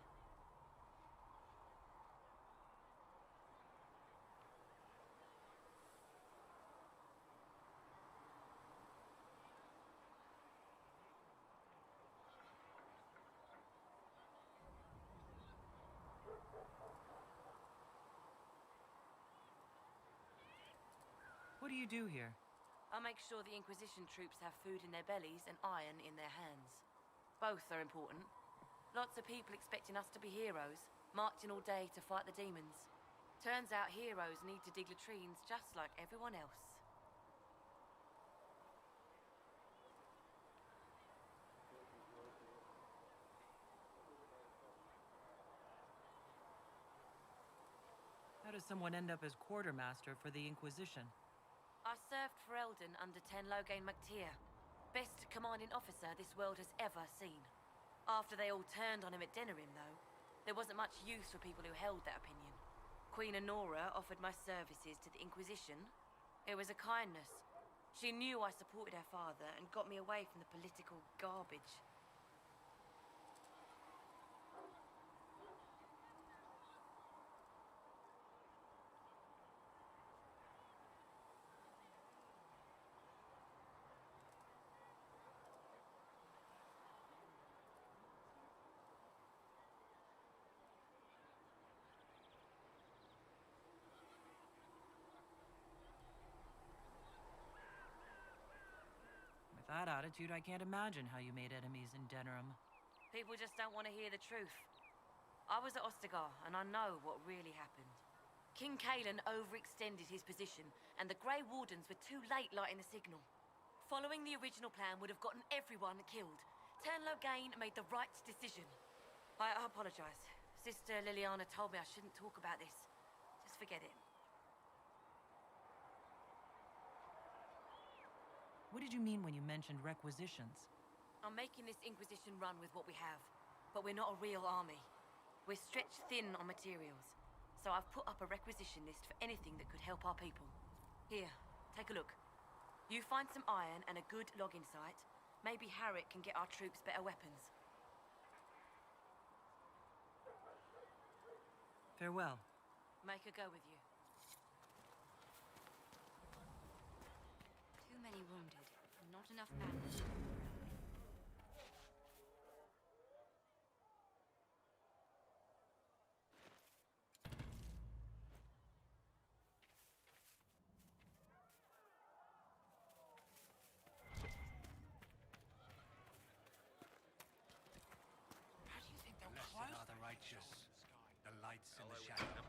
What do you do here? I make sure the Inquisition troops have food in their bellies and iron in their hands. Both are important. Lots of people expecting us to be heroes, marching all day to fight the demons. Turns out heroes need to dig latrines just like everyone else. How does someone end up as quartermaster for the Inquisition? I served for Eldon under Ten Loghain MacTier. Best commanding officer this world has ever seen. After they all turned on him at Denerim, though, there wasn't much use for people who held that opinion. Queen Honora offered my services to the Inquisition. It was a kindness. She knew I supported her father and got me away from the political garbage. With that attitude, I can't imagine how you made enemies in Denerim. People just don't want to hear the truth. I was at Ostagar, and I know what really happened. King Cailan overextended his position, and the Grey Wardens were too late lighting the signal. Following the original plan would have gotten everyone killed. Turn Loghain made the right decision. I apologize. Sister Liliana told me I shouldn't talk about this. Just forget it. What did you mean when you mentioned requisitions? I'm making this Inquisition run with what we have, but we're not a real army. We're stretched thin on materials, so I've put up a requisition list for anything that could help our people. Here, take a look. You find some iron and a good logging site, maybe Harriet can get our troops better weapons. Farewell. Make her go with you. Too many wounded, not enough bandage. Blessed are the righteous, the lights in the shadow.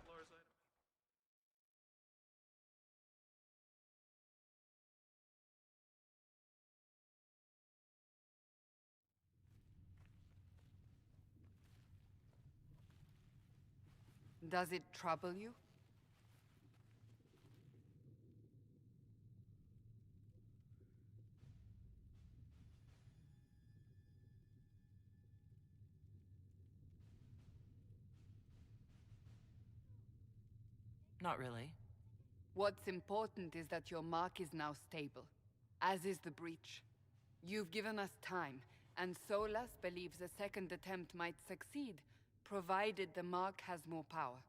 Does it trouble you? Not really. What's important is that your mark is now stable, as is the breach. You've given us time, and Solas believes a second attempt might succeed, provided the mark has more power.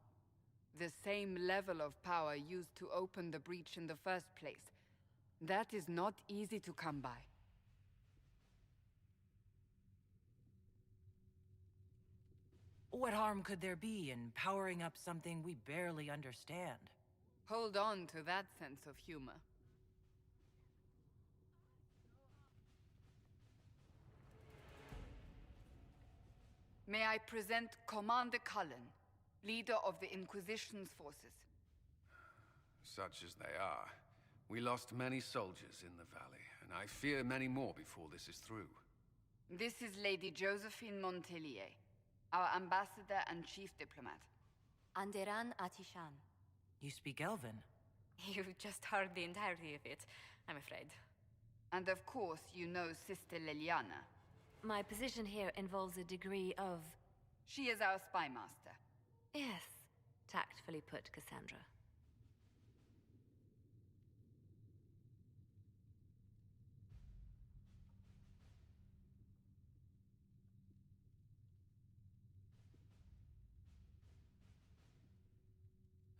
The same level of power used to open the breach in the first place. That is not easy to come by. What harm could there be in powering up something we barely understand? Hold on to that sense of humor. May I present Commander Cullen, leader of the Inquisition's forces. Such as they are. We lost many soldiers in the valley, and I fear many more before this is through. This is Lady Josephine Montelier, our ambassador and chief diplomat. Anderan Atishan. You speak Elven? You've just heard the entirety of it, I'm afraid. And of course, you know Sister Liliana. My position here involves a degree of... She is our spy master. Yes, tactfully put, Cassandra.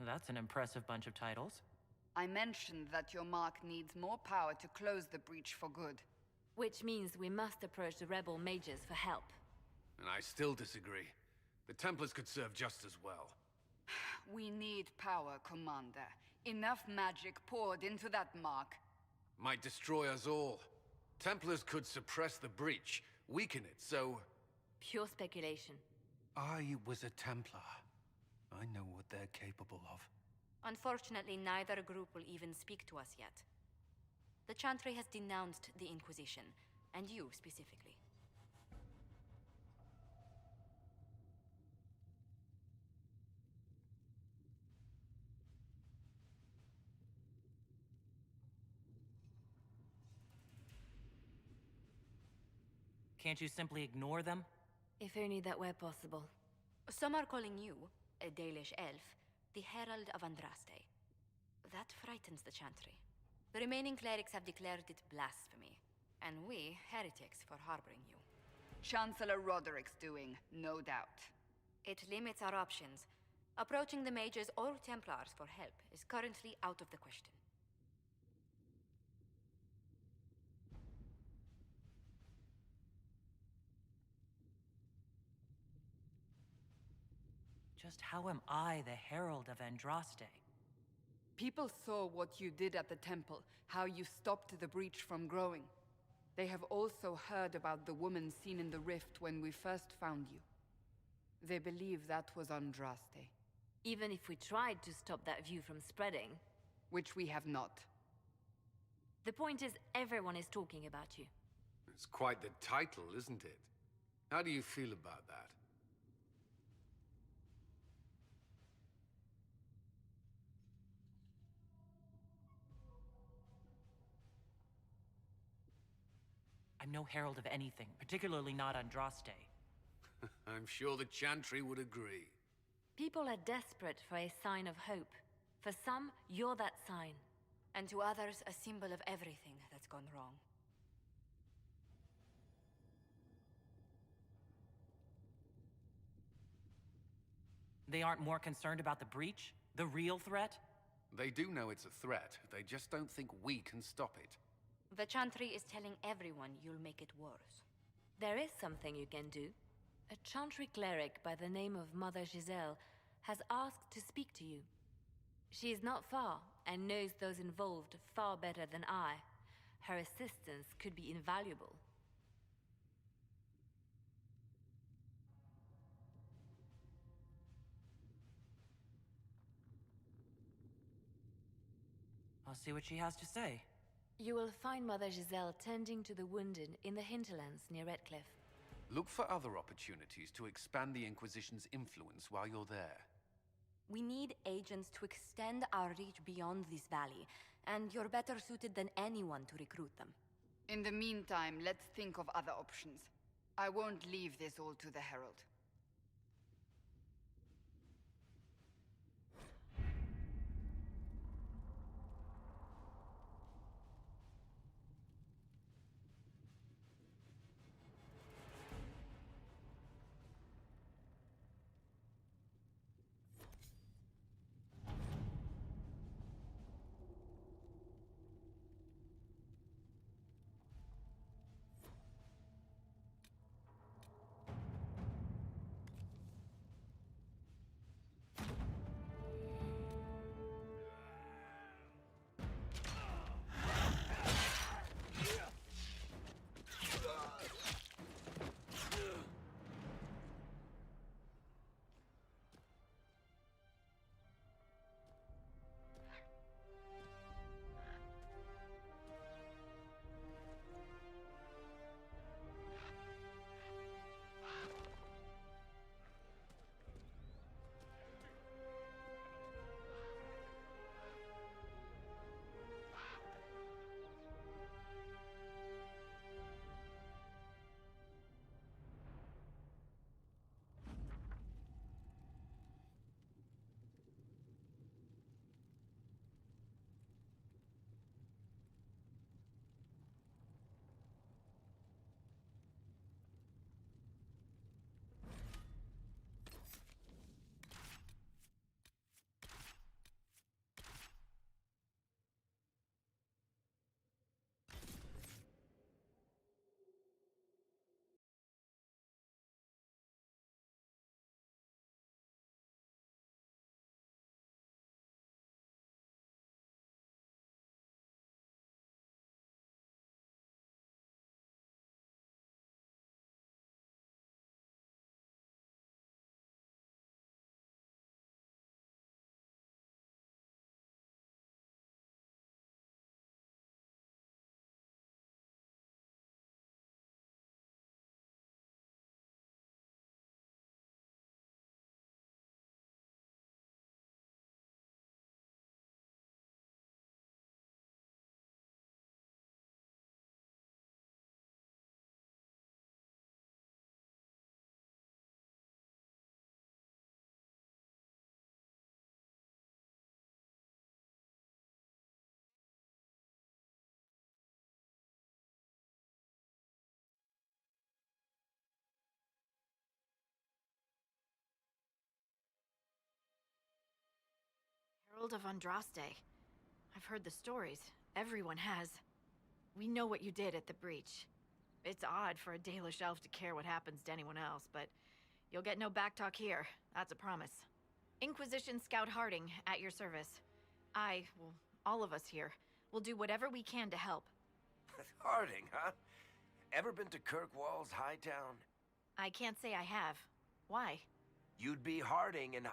That's an impressive bunch of titles. I mentioned that your mark needs more power to close the breach for good. Which means we must approach the rebel mages for help. And I still disagree. The Templars could serve just as well. We need power, Commander. Enough magic poured into that mark. Might destroy us all. Templars could suppress the breach, weaken it, so... Pure speculation. I was a Templar. I know what they're capable of. Unfortunately, neither group will even speak to us yet. The Chantry has denounced the Inquisition, and you specifically. Can't you simply ignore them? If only that were possible. Some are calling you, a Dalish elf, the Herald of Andraste. That frightens the Chantry. The remaining clerics have declared it blasphemy, and we, heretics, for harboring you. Chancellor Roderick's doing, no doubt. It limits our options. Approaching the mages or Templars for help is currently out of the question. Just how am I the Herald of Andraste? People saw what you did at the temple, how you stopped the breach from growing. They have also heard about the woman seen in the rift when we first found you. They believe that was Andraste. Even if we tried to stop that view from spreading... Which we have not. The point is, everyone is talking about you. It's quite the title, isn't it? How do you feel about that? I'm no herald of anything, particularly not Andraste. I'm sure the Chantry would agree. People are desperate for a sign of hope. For some, you're that sign. And to others, a symbol of everything that's gone wrong. They aren't more concerned about the breach? The real threat? They do know it's a threat. They just don't think we can stop it. The Chantry is telling everyone you'll make it worse. There is something you can do. A Chantry cleric by the name of Mother Giselle has asked to speak to you. She is not far and knows those involved far better than I. Her assistance could be invaluable. I'll see what she has to say. You will find Mother Giselle tending to the wounded in the hinterlands near Redcliffe. Look for other opportunities to expand the Inquisition's influence while you're there. We need agents to extend our reach beyond this valley, and you're better suited than anyone to recruit them. In the meantime, let's think of other options. I won't leave this all to the Herald. Herald of Andraste. I've heard the stories. Everyone has. We know what you did at the breach. It's odd for a Dalish elf to care what happens to anyone else, but you'll get no backtalk here. That's a promise. Inquisition Scout Harding, at your service. Well, all of us here, will do whatever we can to help. Harding, huh? Ever been to Kirkwall's Hightown? I can't say I have. Why? You'd be Harding and...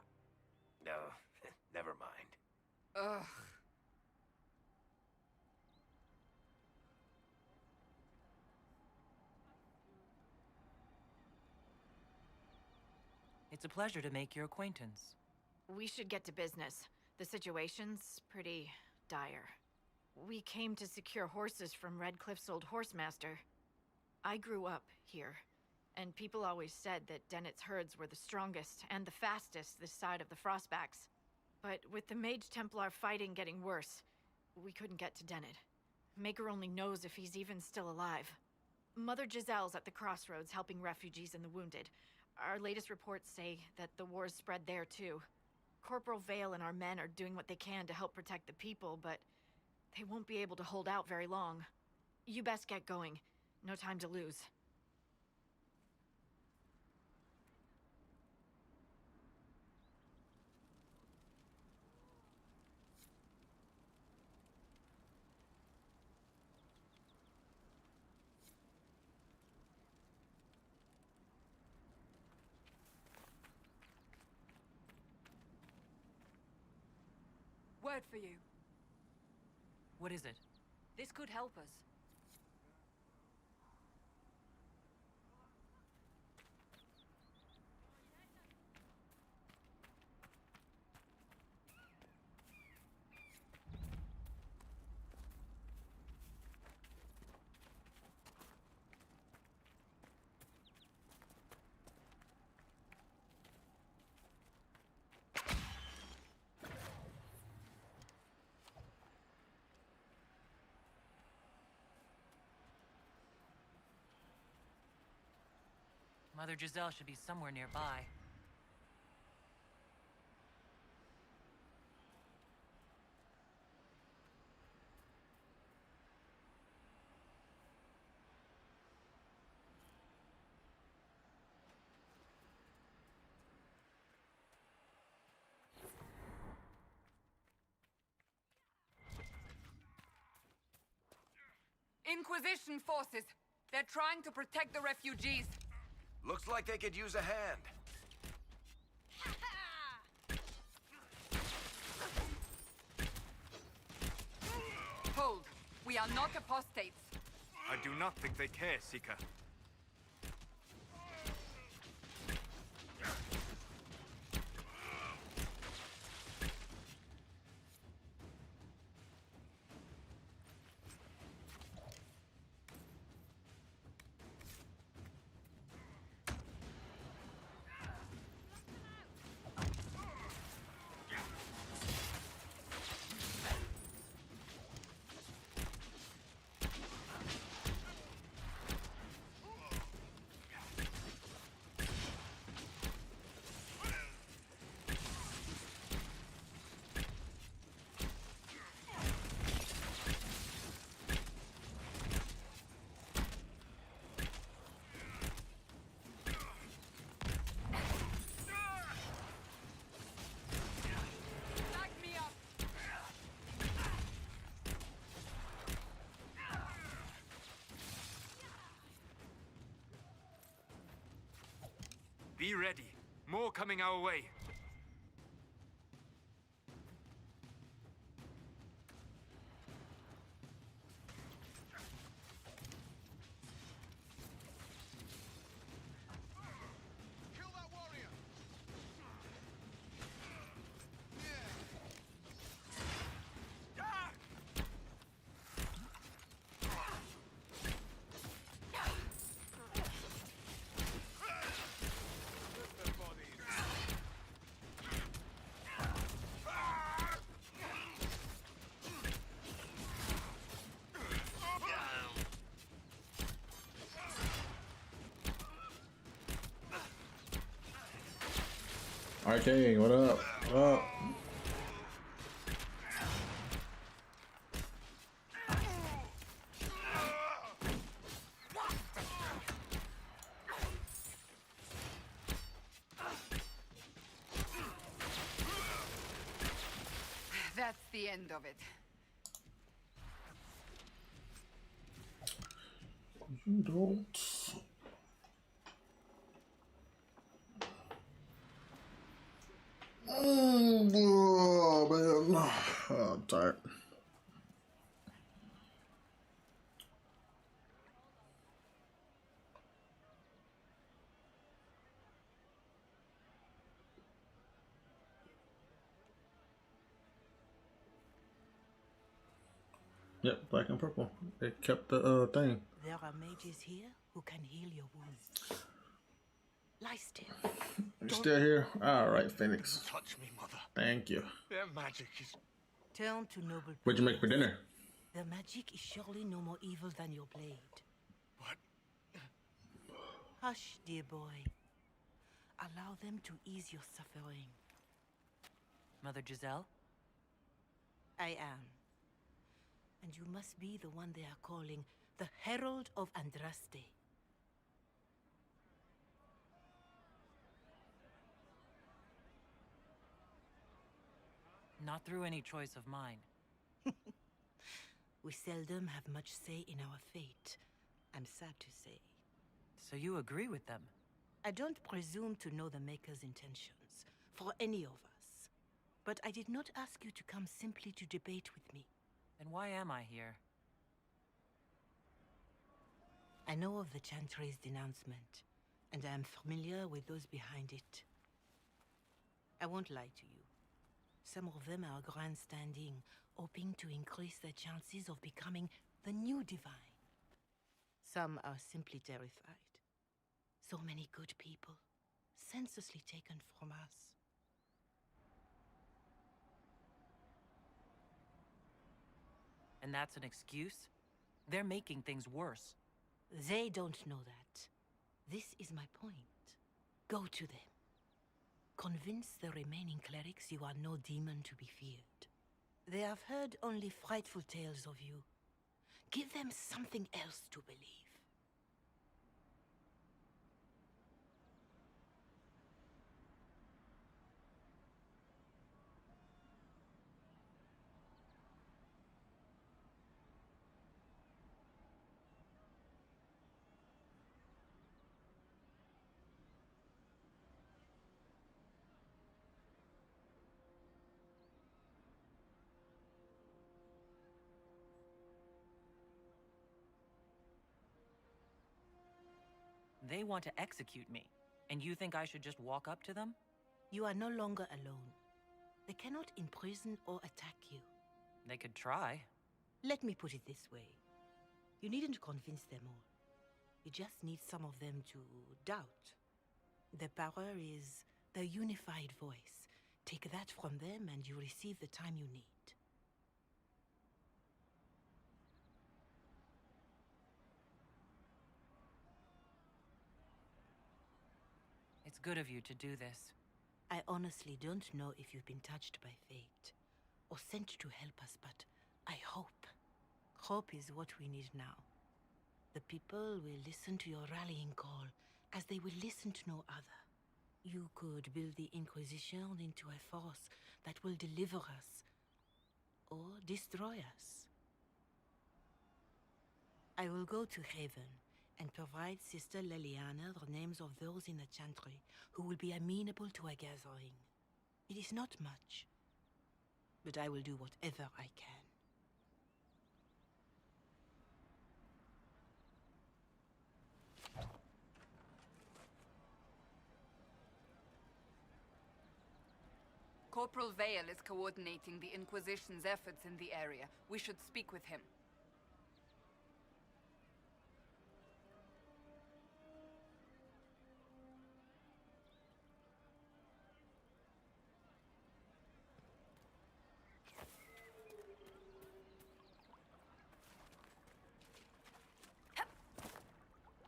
No, never mind. Ugh. It's a pleasure to make your acquaintance. We should get to business. The situation's pretty dire. We came to secure horses from Redcliffe's old horsemaster. I grew up here, and people always said that Dennett's herds were the strongest and the fastest this side of the Frostbacks. But with the Mage Templar fighting getting worse, we couldn't get to Dennett. Maker only knows if he's even still alive. Mother Giselle's at the crossroads helping refugees and the wounded. Our latest reports say that the war's spread there too. Corporal Vale and our men are doing what they can to help protect the people, but they won't be able to hold out very long. You best get going. No time to lose. Word for you. What is it? This could help us. Mother Giselle should be somewhere nearby. Inquisition forces. They're trying to protect the refugees. Looks like they could use a hand. Hold. We are not apostates. I do not think they care, Seeker. Be ready. More coming our way. Arcane, what up? What up? That's the end of it. You don't. Oh man, oh, I'm tired. Yep, black and purple. They kept the thing. There are mages here who can heal your wounds. Lie still. You still here? All right, Phoenix. Touch me, mother. Thank you. Their magic is... Turn to noble. What'd you make for dinner? Their magic is surely no more evil than your blade. What? Hush, dear boy. Allow them to ease your suffering. Mother Giselle? I am. And you must be the one they are calling the Herald of Andraste. Not through any choice of mine. We seldom have much say in our fate, I'm sad to say. So you agree with them? I don't presume to know the Maker's intentions, for any of us. But I did not ask you to come simply to debate with me. Then why am I here? I know of the Chantry's denouncement, and I am familiar with those behind it. I won't lie to you. Some of them are grandstanding, hoping to increase their chances of becoming the new divine. Some are simply terrified. So many good people, senselessly taken from us. And that's an excuse? They're making things worse. They don't know that. This is my point. Go to them. Convince the remaining clerics you are no demon to be feared. They have heard only frightful tales of you. Give them something else to believe. They want to execute me, and you think I should just walk up to them? You are no longer alone. They cannot imprison or attack you. They could try. Let me put it this way. You needn't convince them all. You just need some of them to doubt. Their power is their unified voice. Take that from them and you receive the time you need. It's good of you to do this. I honestly don't know if you've been touched by fate, or sent to help us, but I hope. Hope is what we need now. The people will listen to your rallying call, as they will listen to no other. You could build the Inquisition into a force that will deliver us, or destroy us. I will go to Haven, and provide Sister Leliana the names of those in the Chantry who will be amenable to a gathering. It is not much, but I will do whatever I can. Corporal Vale is coordinating the Inquisition's efforts in the area. We should speak with him.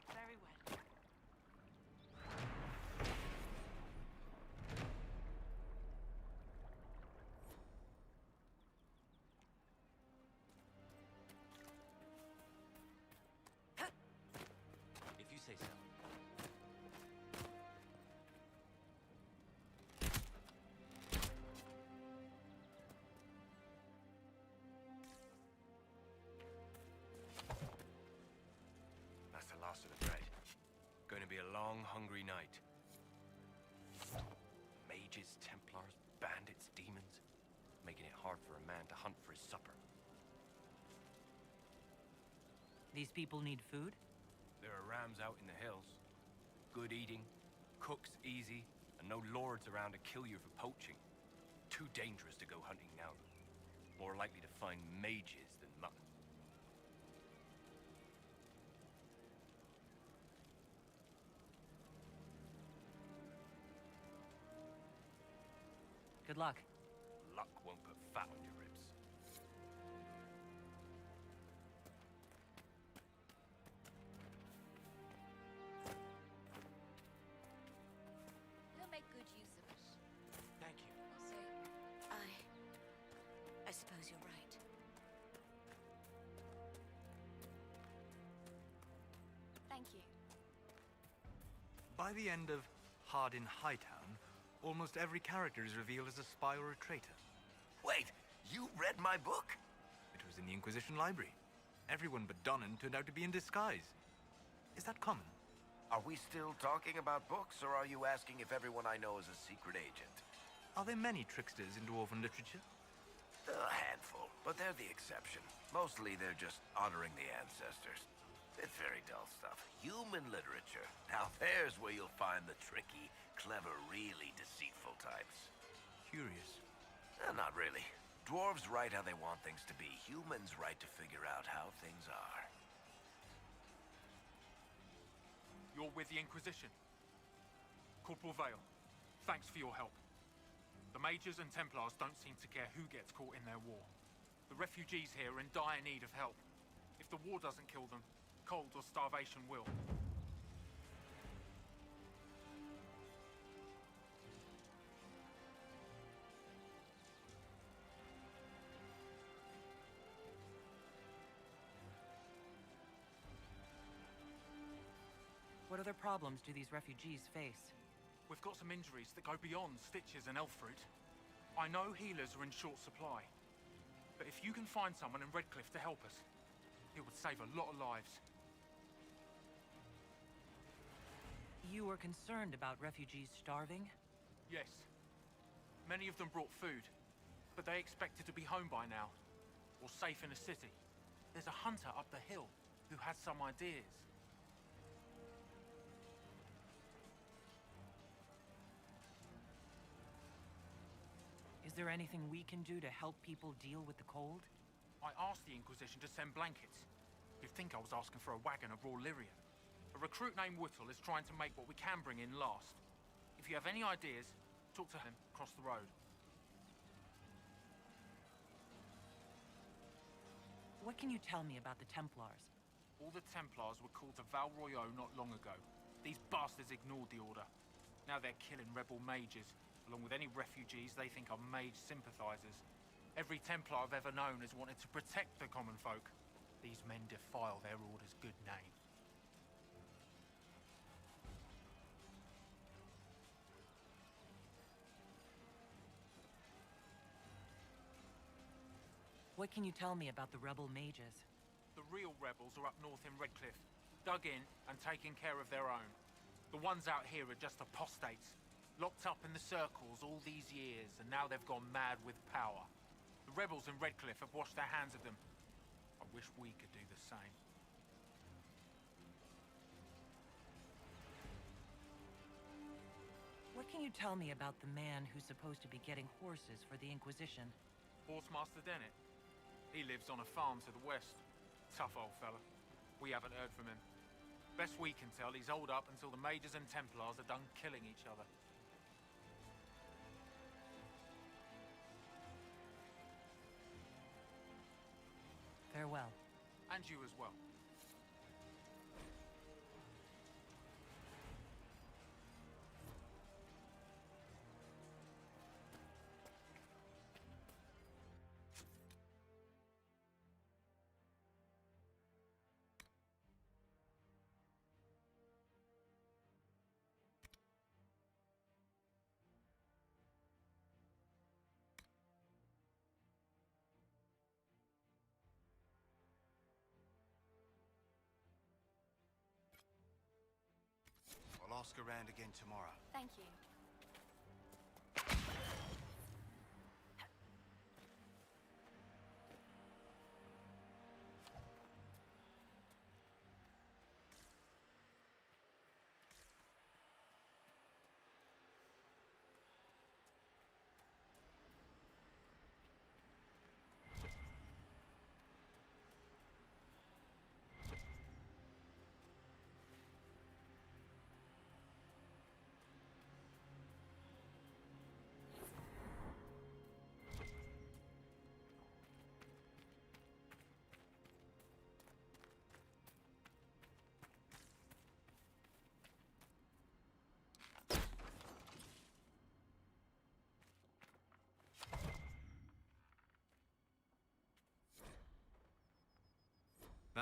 Very well. If you say so. That's the last of the bread. Going to be a long, hungry night. Mages, Templars, bandits, demons. Making it hard for a man to hunt for his supper. These people need food? There are rams out in the hills. Good eating, cooks easy, and no lords around to kill you for poaching. Too dangerous to go hunting now. More likely to find mages than mutton. Good luck. Luck won't put fat on your ribs. We'll make good use of it. Thank you. We'll see. I suppose you're right. Thank you. By the end of Hard in Hightown, almost every character is revealed as a spy or a traitor. Wait, you read my book? It was in the Inquisition library. Everyone but Donnan turned out to be in disguise. Is that common? Are we still talking about books, or are you asking if everyone I know is a secret agent? Are there many tricksters in dwarven literature? A handful, but they're the exception. Mostly they're just honoring the ancestors. It's very dull stuff. Human literature. Now there's where you'll find the tricky, clever, really deceitful types. Curious. Not really. Dwarves write how they want things to be. Humans write to figure out how things are. You're with the Inquisition. Corporal Vale, thanks for your help. The Mages and Templars don't seem to care who gets caught in their war. The refugees here are in dire need of help. If the war doesn't kill them, cold or starvation will. What other problems do these refugees face? We've got some injuries that go beyond stitches and elf fruit. I know healers are in short supply, but if you can find someone in Redcliffe to help us, it would save a lot of lives. You were concerned about refugees starving? Yes. Many of them brought food, but they expected to be home by now, or safe in a city. There's a hunter up the hill who has some ideas. Is there anything we can do to help people deal with the cold? I asked the Inquisition to send blankets. You'd think I was asking for a wagon of raw lyrium. A recruit named Whittle is trying to make what we can bring in last. If you have any ideas, talk to him across the road. What can you tell me about the Templars? All the Templars were called to Val Royeaux not long ago. These bastards ignored the order. Now they're killing rebel mages, along with any refugees they think are mage sympathizers. Every Templar I've ever known has wanted to protect the common folk. These men defile their order's good name. What can you tell me about the rebel mages? The real rebels are up north in Redcliffe, dug in and taking care of their own. The ones out here are just apostates, locked up in the circles all these years, and now they've gone mad with power. The rebels in Redcliffe have washed their hands of them. I wish we could do the same. What can you tell me about the man who's supposed to be getting horses for the Inquisition? Horsemaster Dennett. He lives on a farm to the west. Tough old fella. We haven't heard from him. Best we can tell, he's holed up until the Mages and Templars are done killing each other. Farewell. And you as well. I'll ask around again tomorrow. Thank you.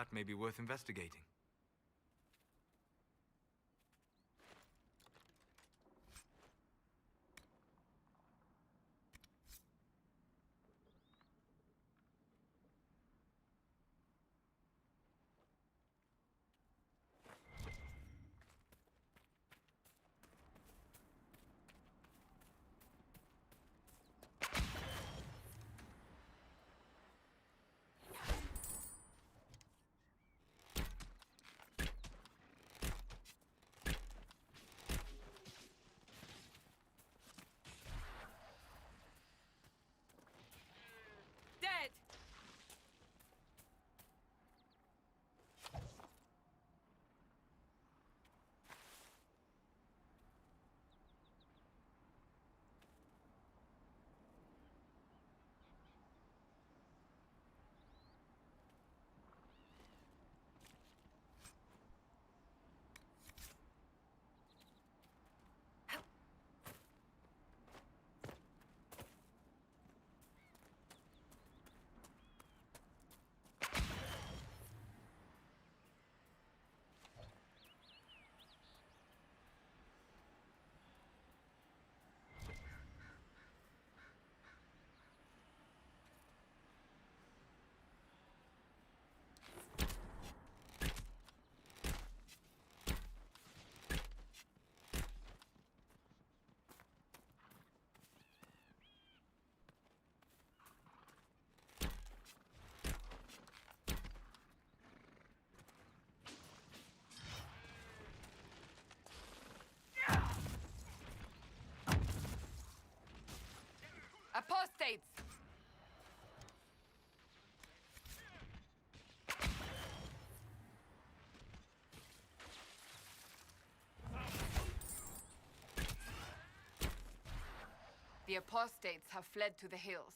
That may be worth investigating. Dead! Apostates! The apostates have fled to the hills.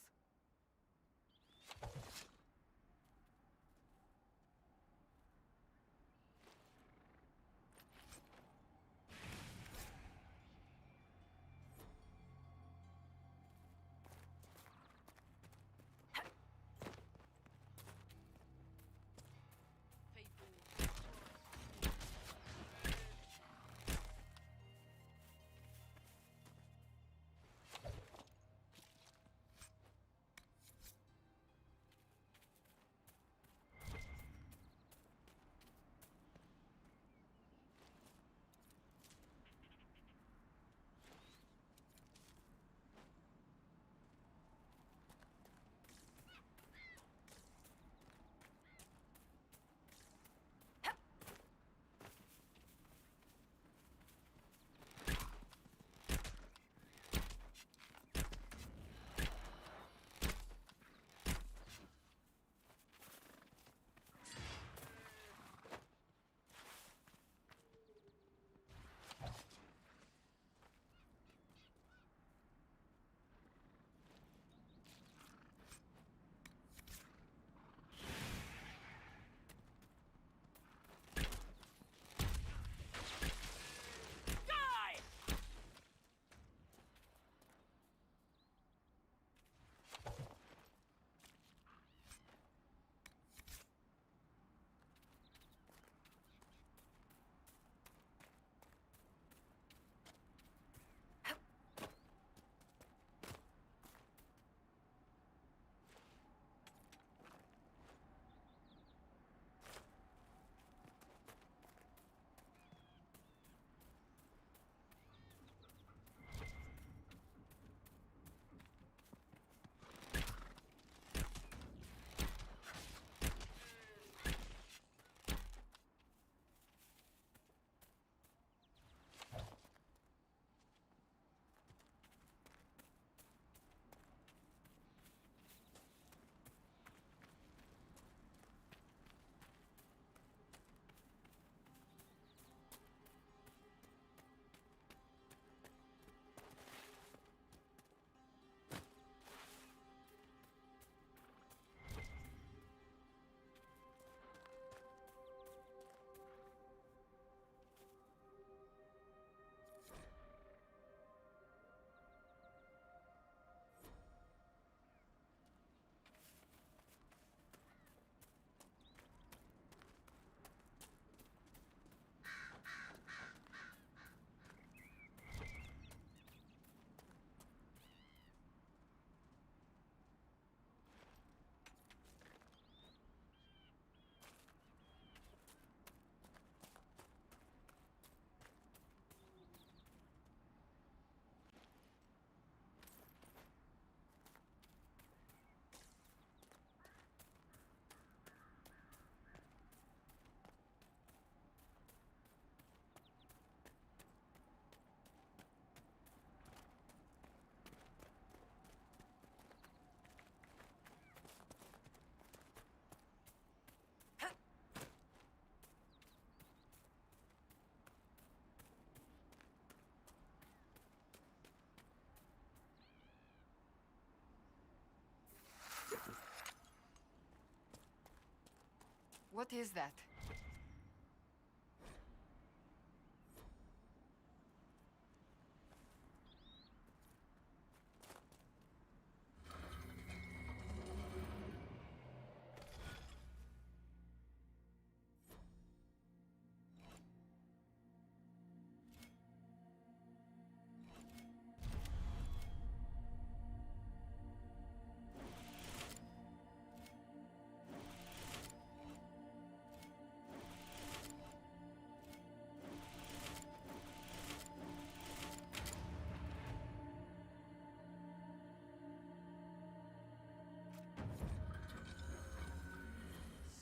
What is that?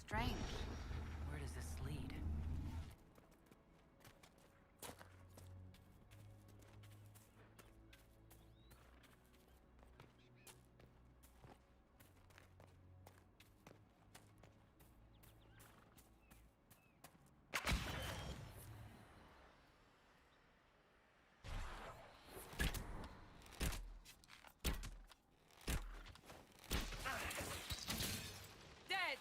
Strange. Where does this lead? Dead!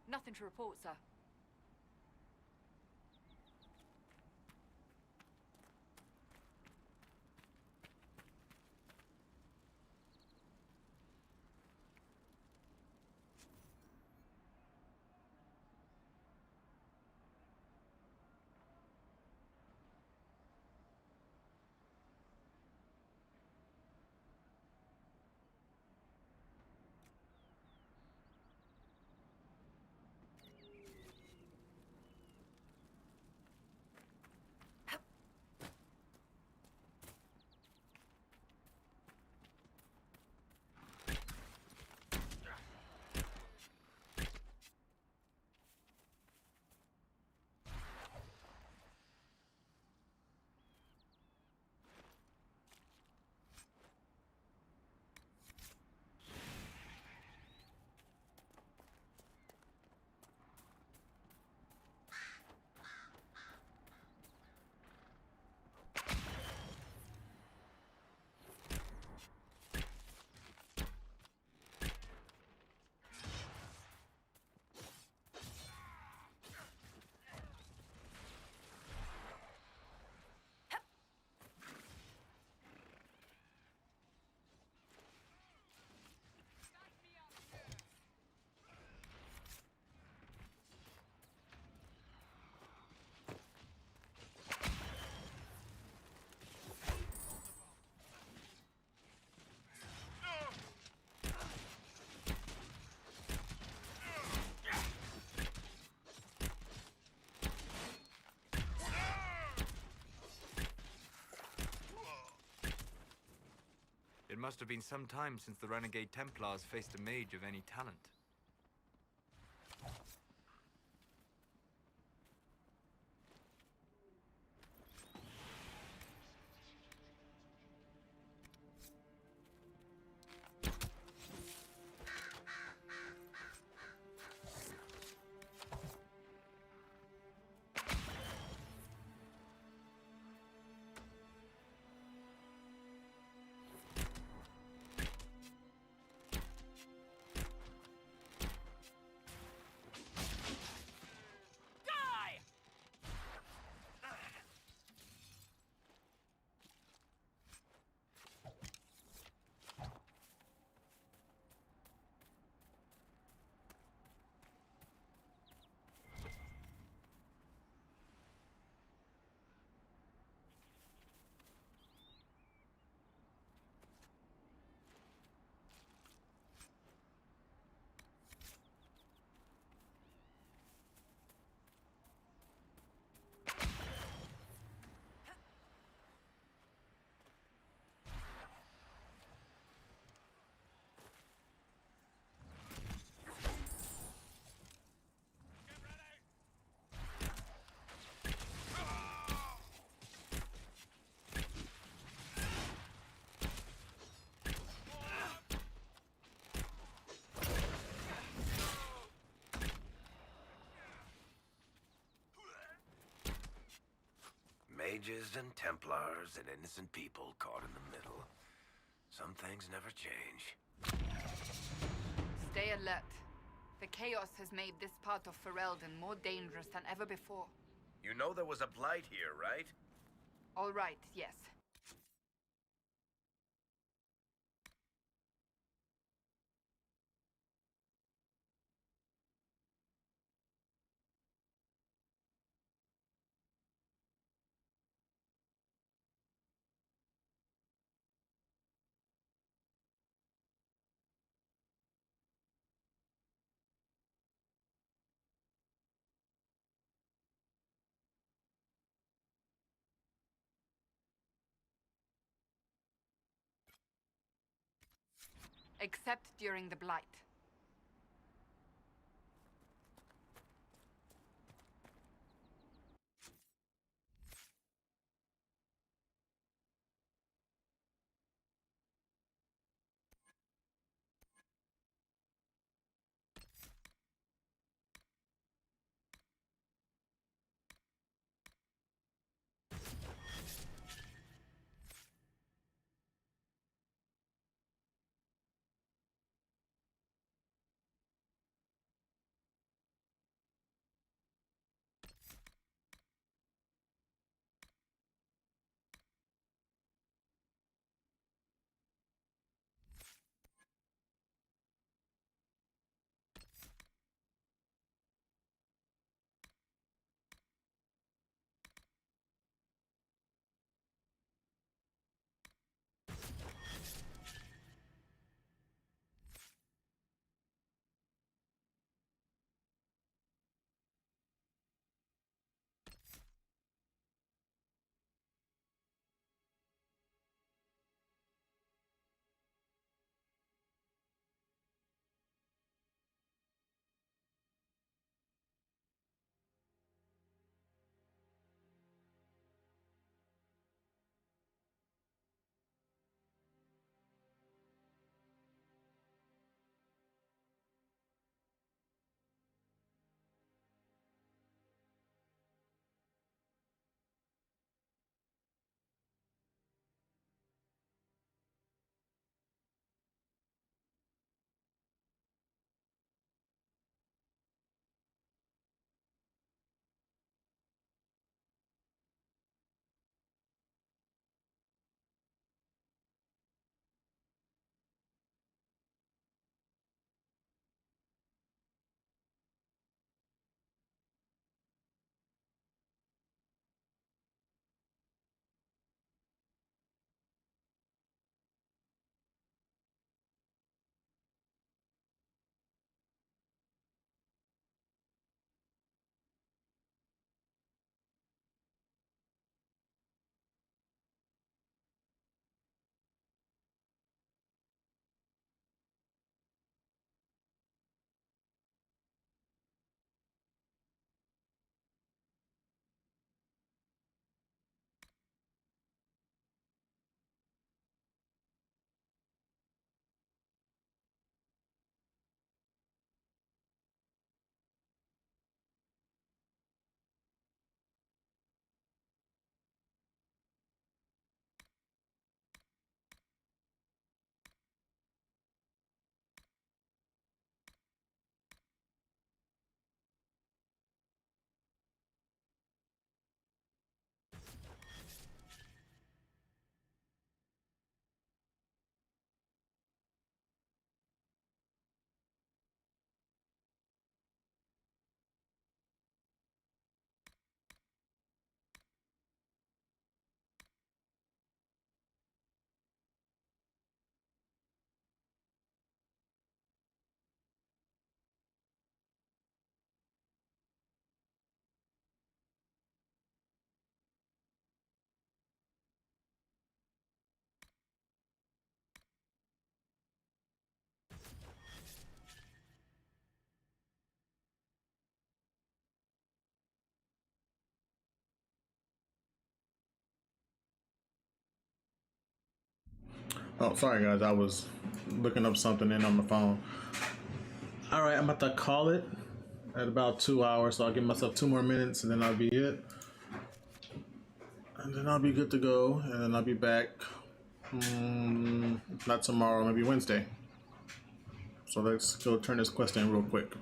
Nothing to report, sir. It must have been some time since the Renegade Templars faced a mage of any talent. Mages and Templars and innocent people caught in the middle. Some things never change. Stay alert. The chaos has made this part of Ferelden more dangerous than ever before. You know there was a blight here, right? All right, yes. Except during the Blight. Oh, sorry guys, I was looking up something in on the phone. All right, I'm about to call it at about 2 hours, so I'll give myself 2 more minutes and then I'll be it. And then I'll be good to go, and then I'll be back, not tomorrow, maybe Wednesday. So let's go turn this quest in real quick.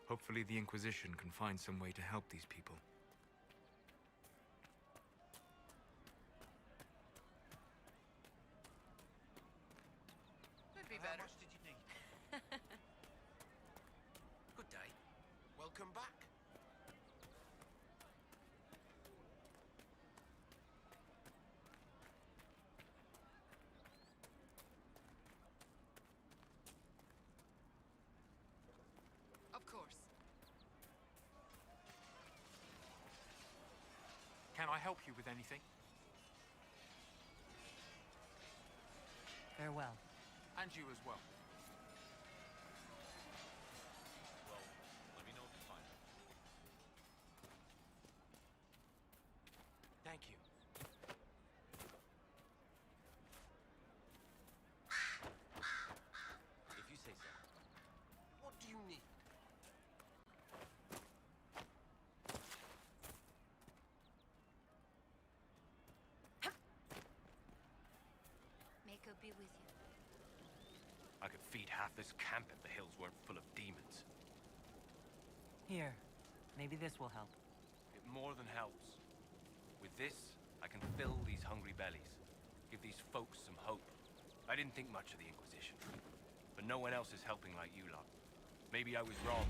Hopefully the Inquisition can find some way to help these people. Could be better. How much did you need? Good day. Welcome back. Of course. Can I help you with anything? Farewell. And you as well. Well, let me know if you find it. Thank you. If you say so. What do you need? Mako be with you. I could feed half this camp if the hills weren't full of demons. Here, maybe this will help. It more than helps. With this, I can fill these hungry bellies. Give these folks some hope. I didn't think much of the Inquisition. But no one else is helping like you lot. Maybe I was wrong.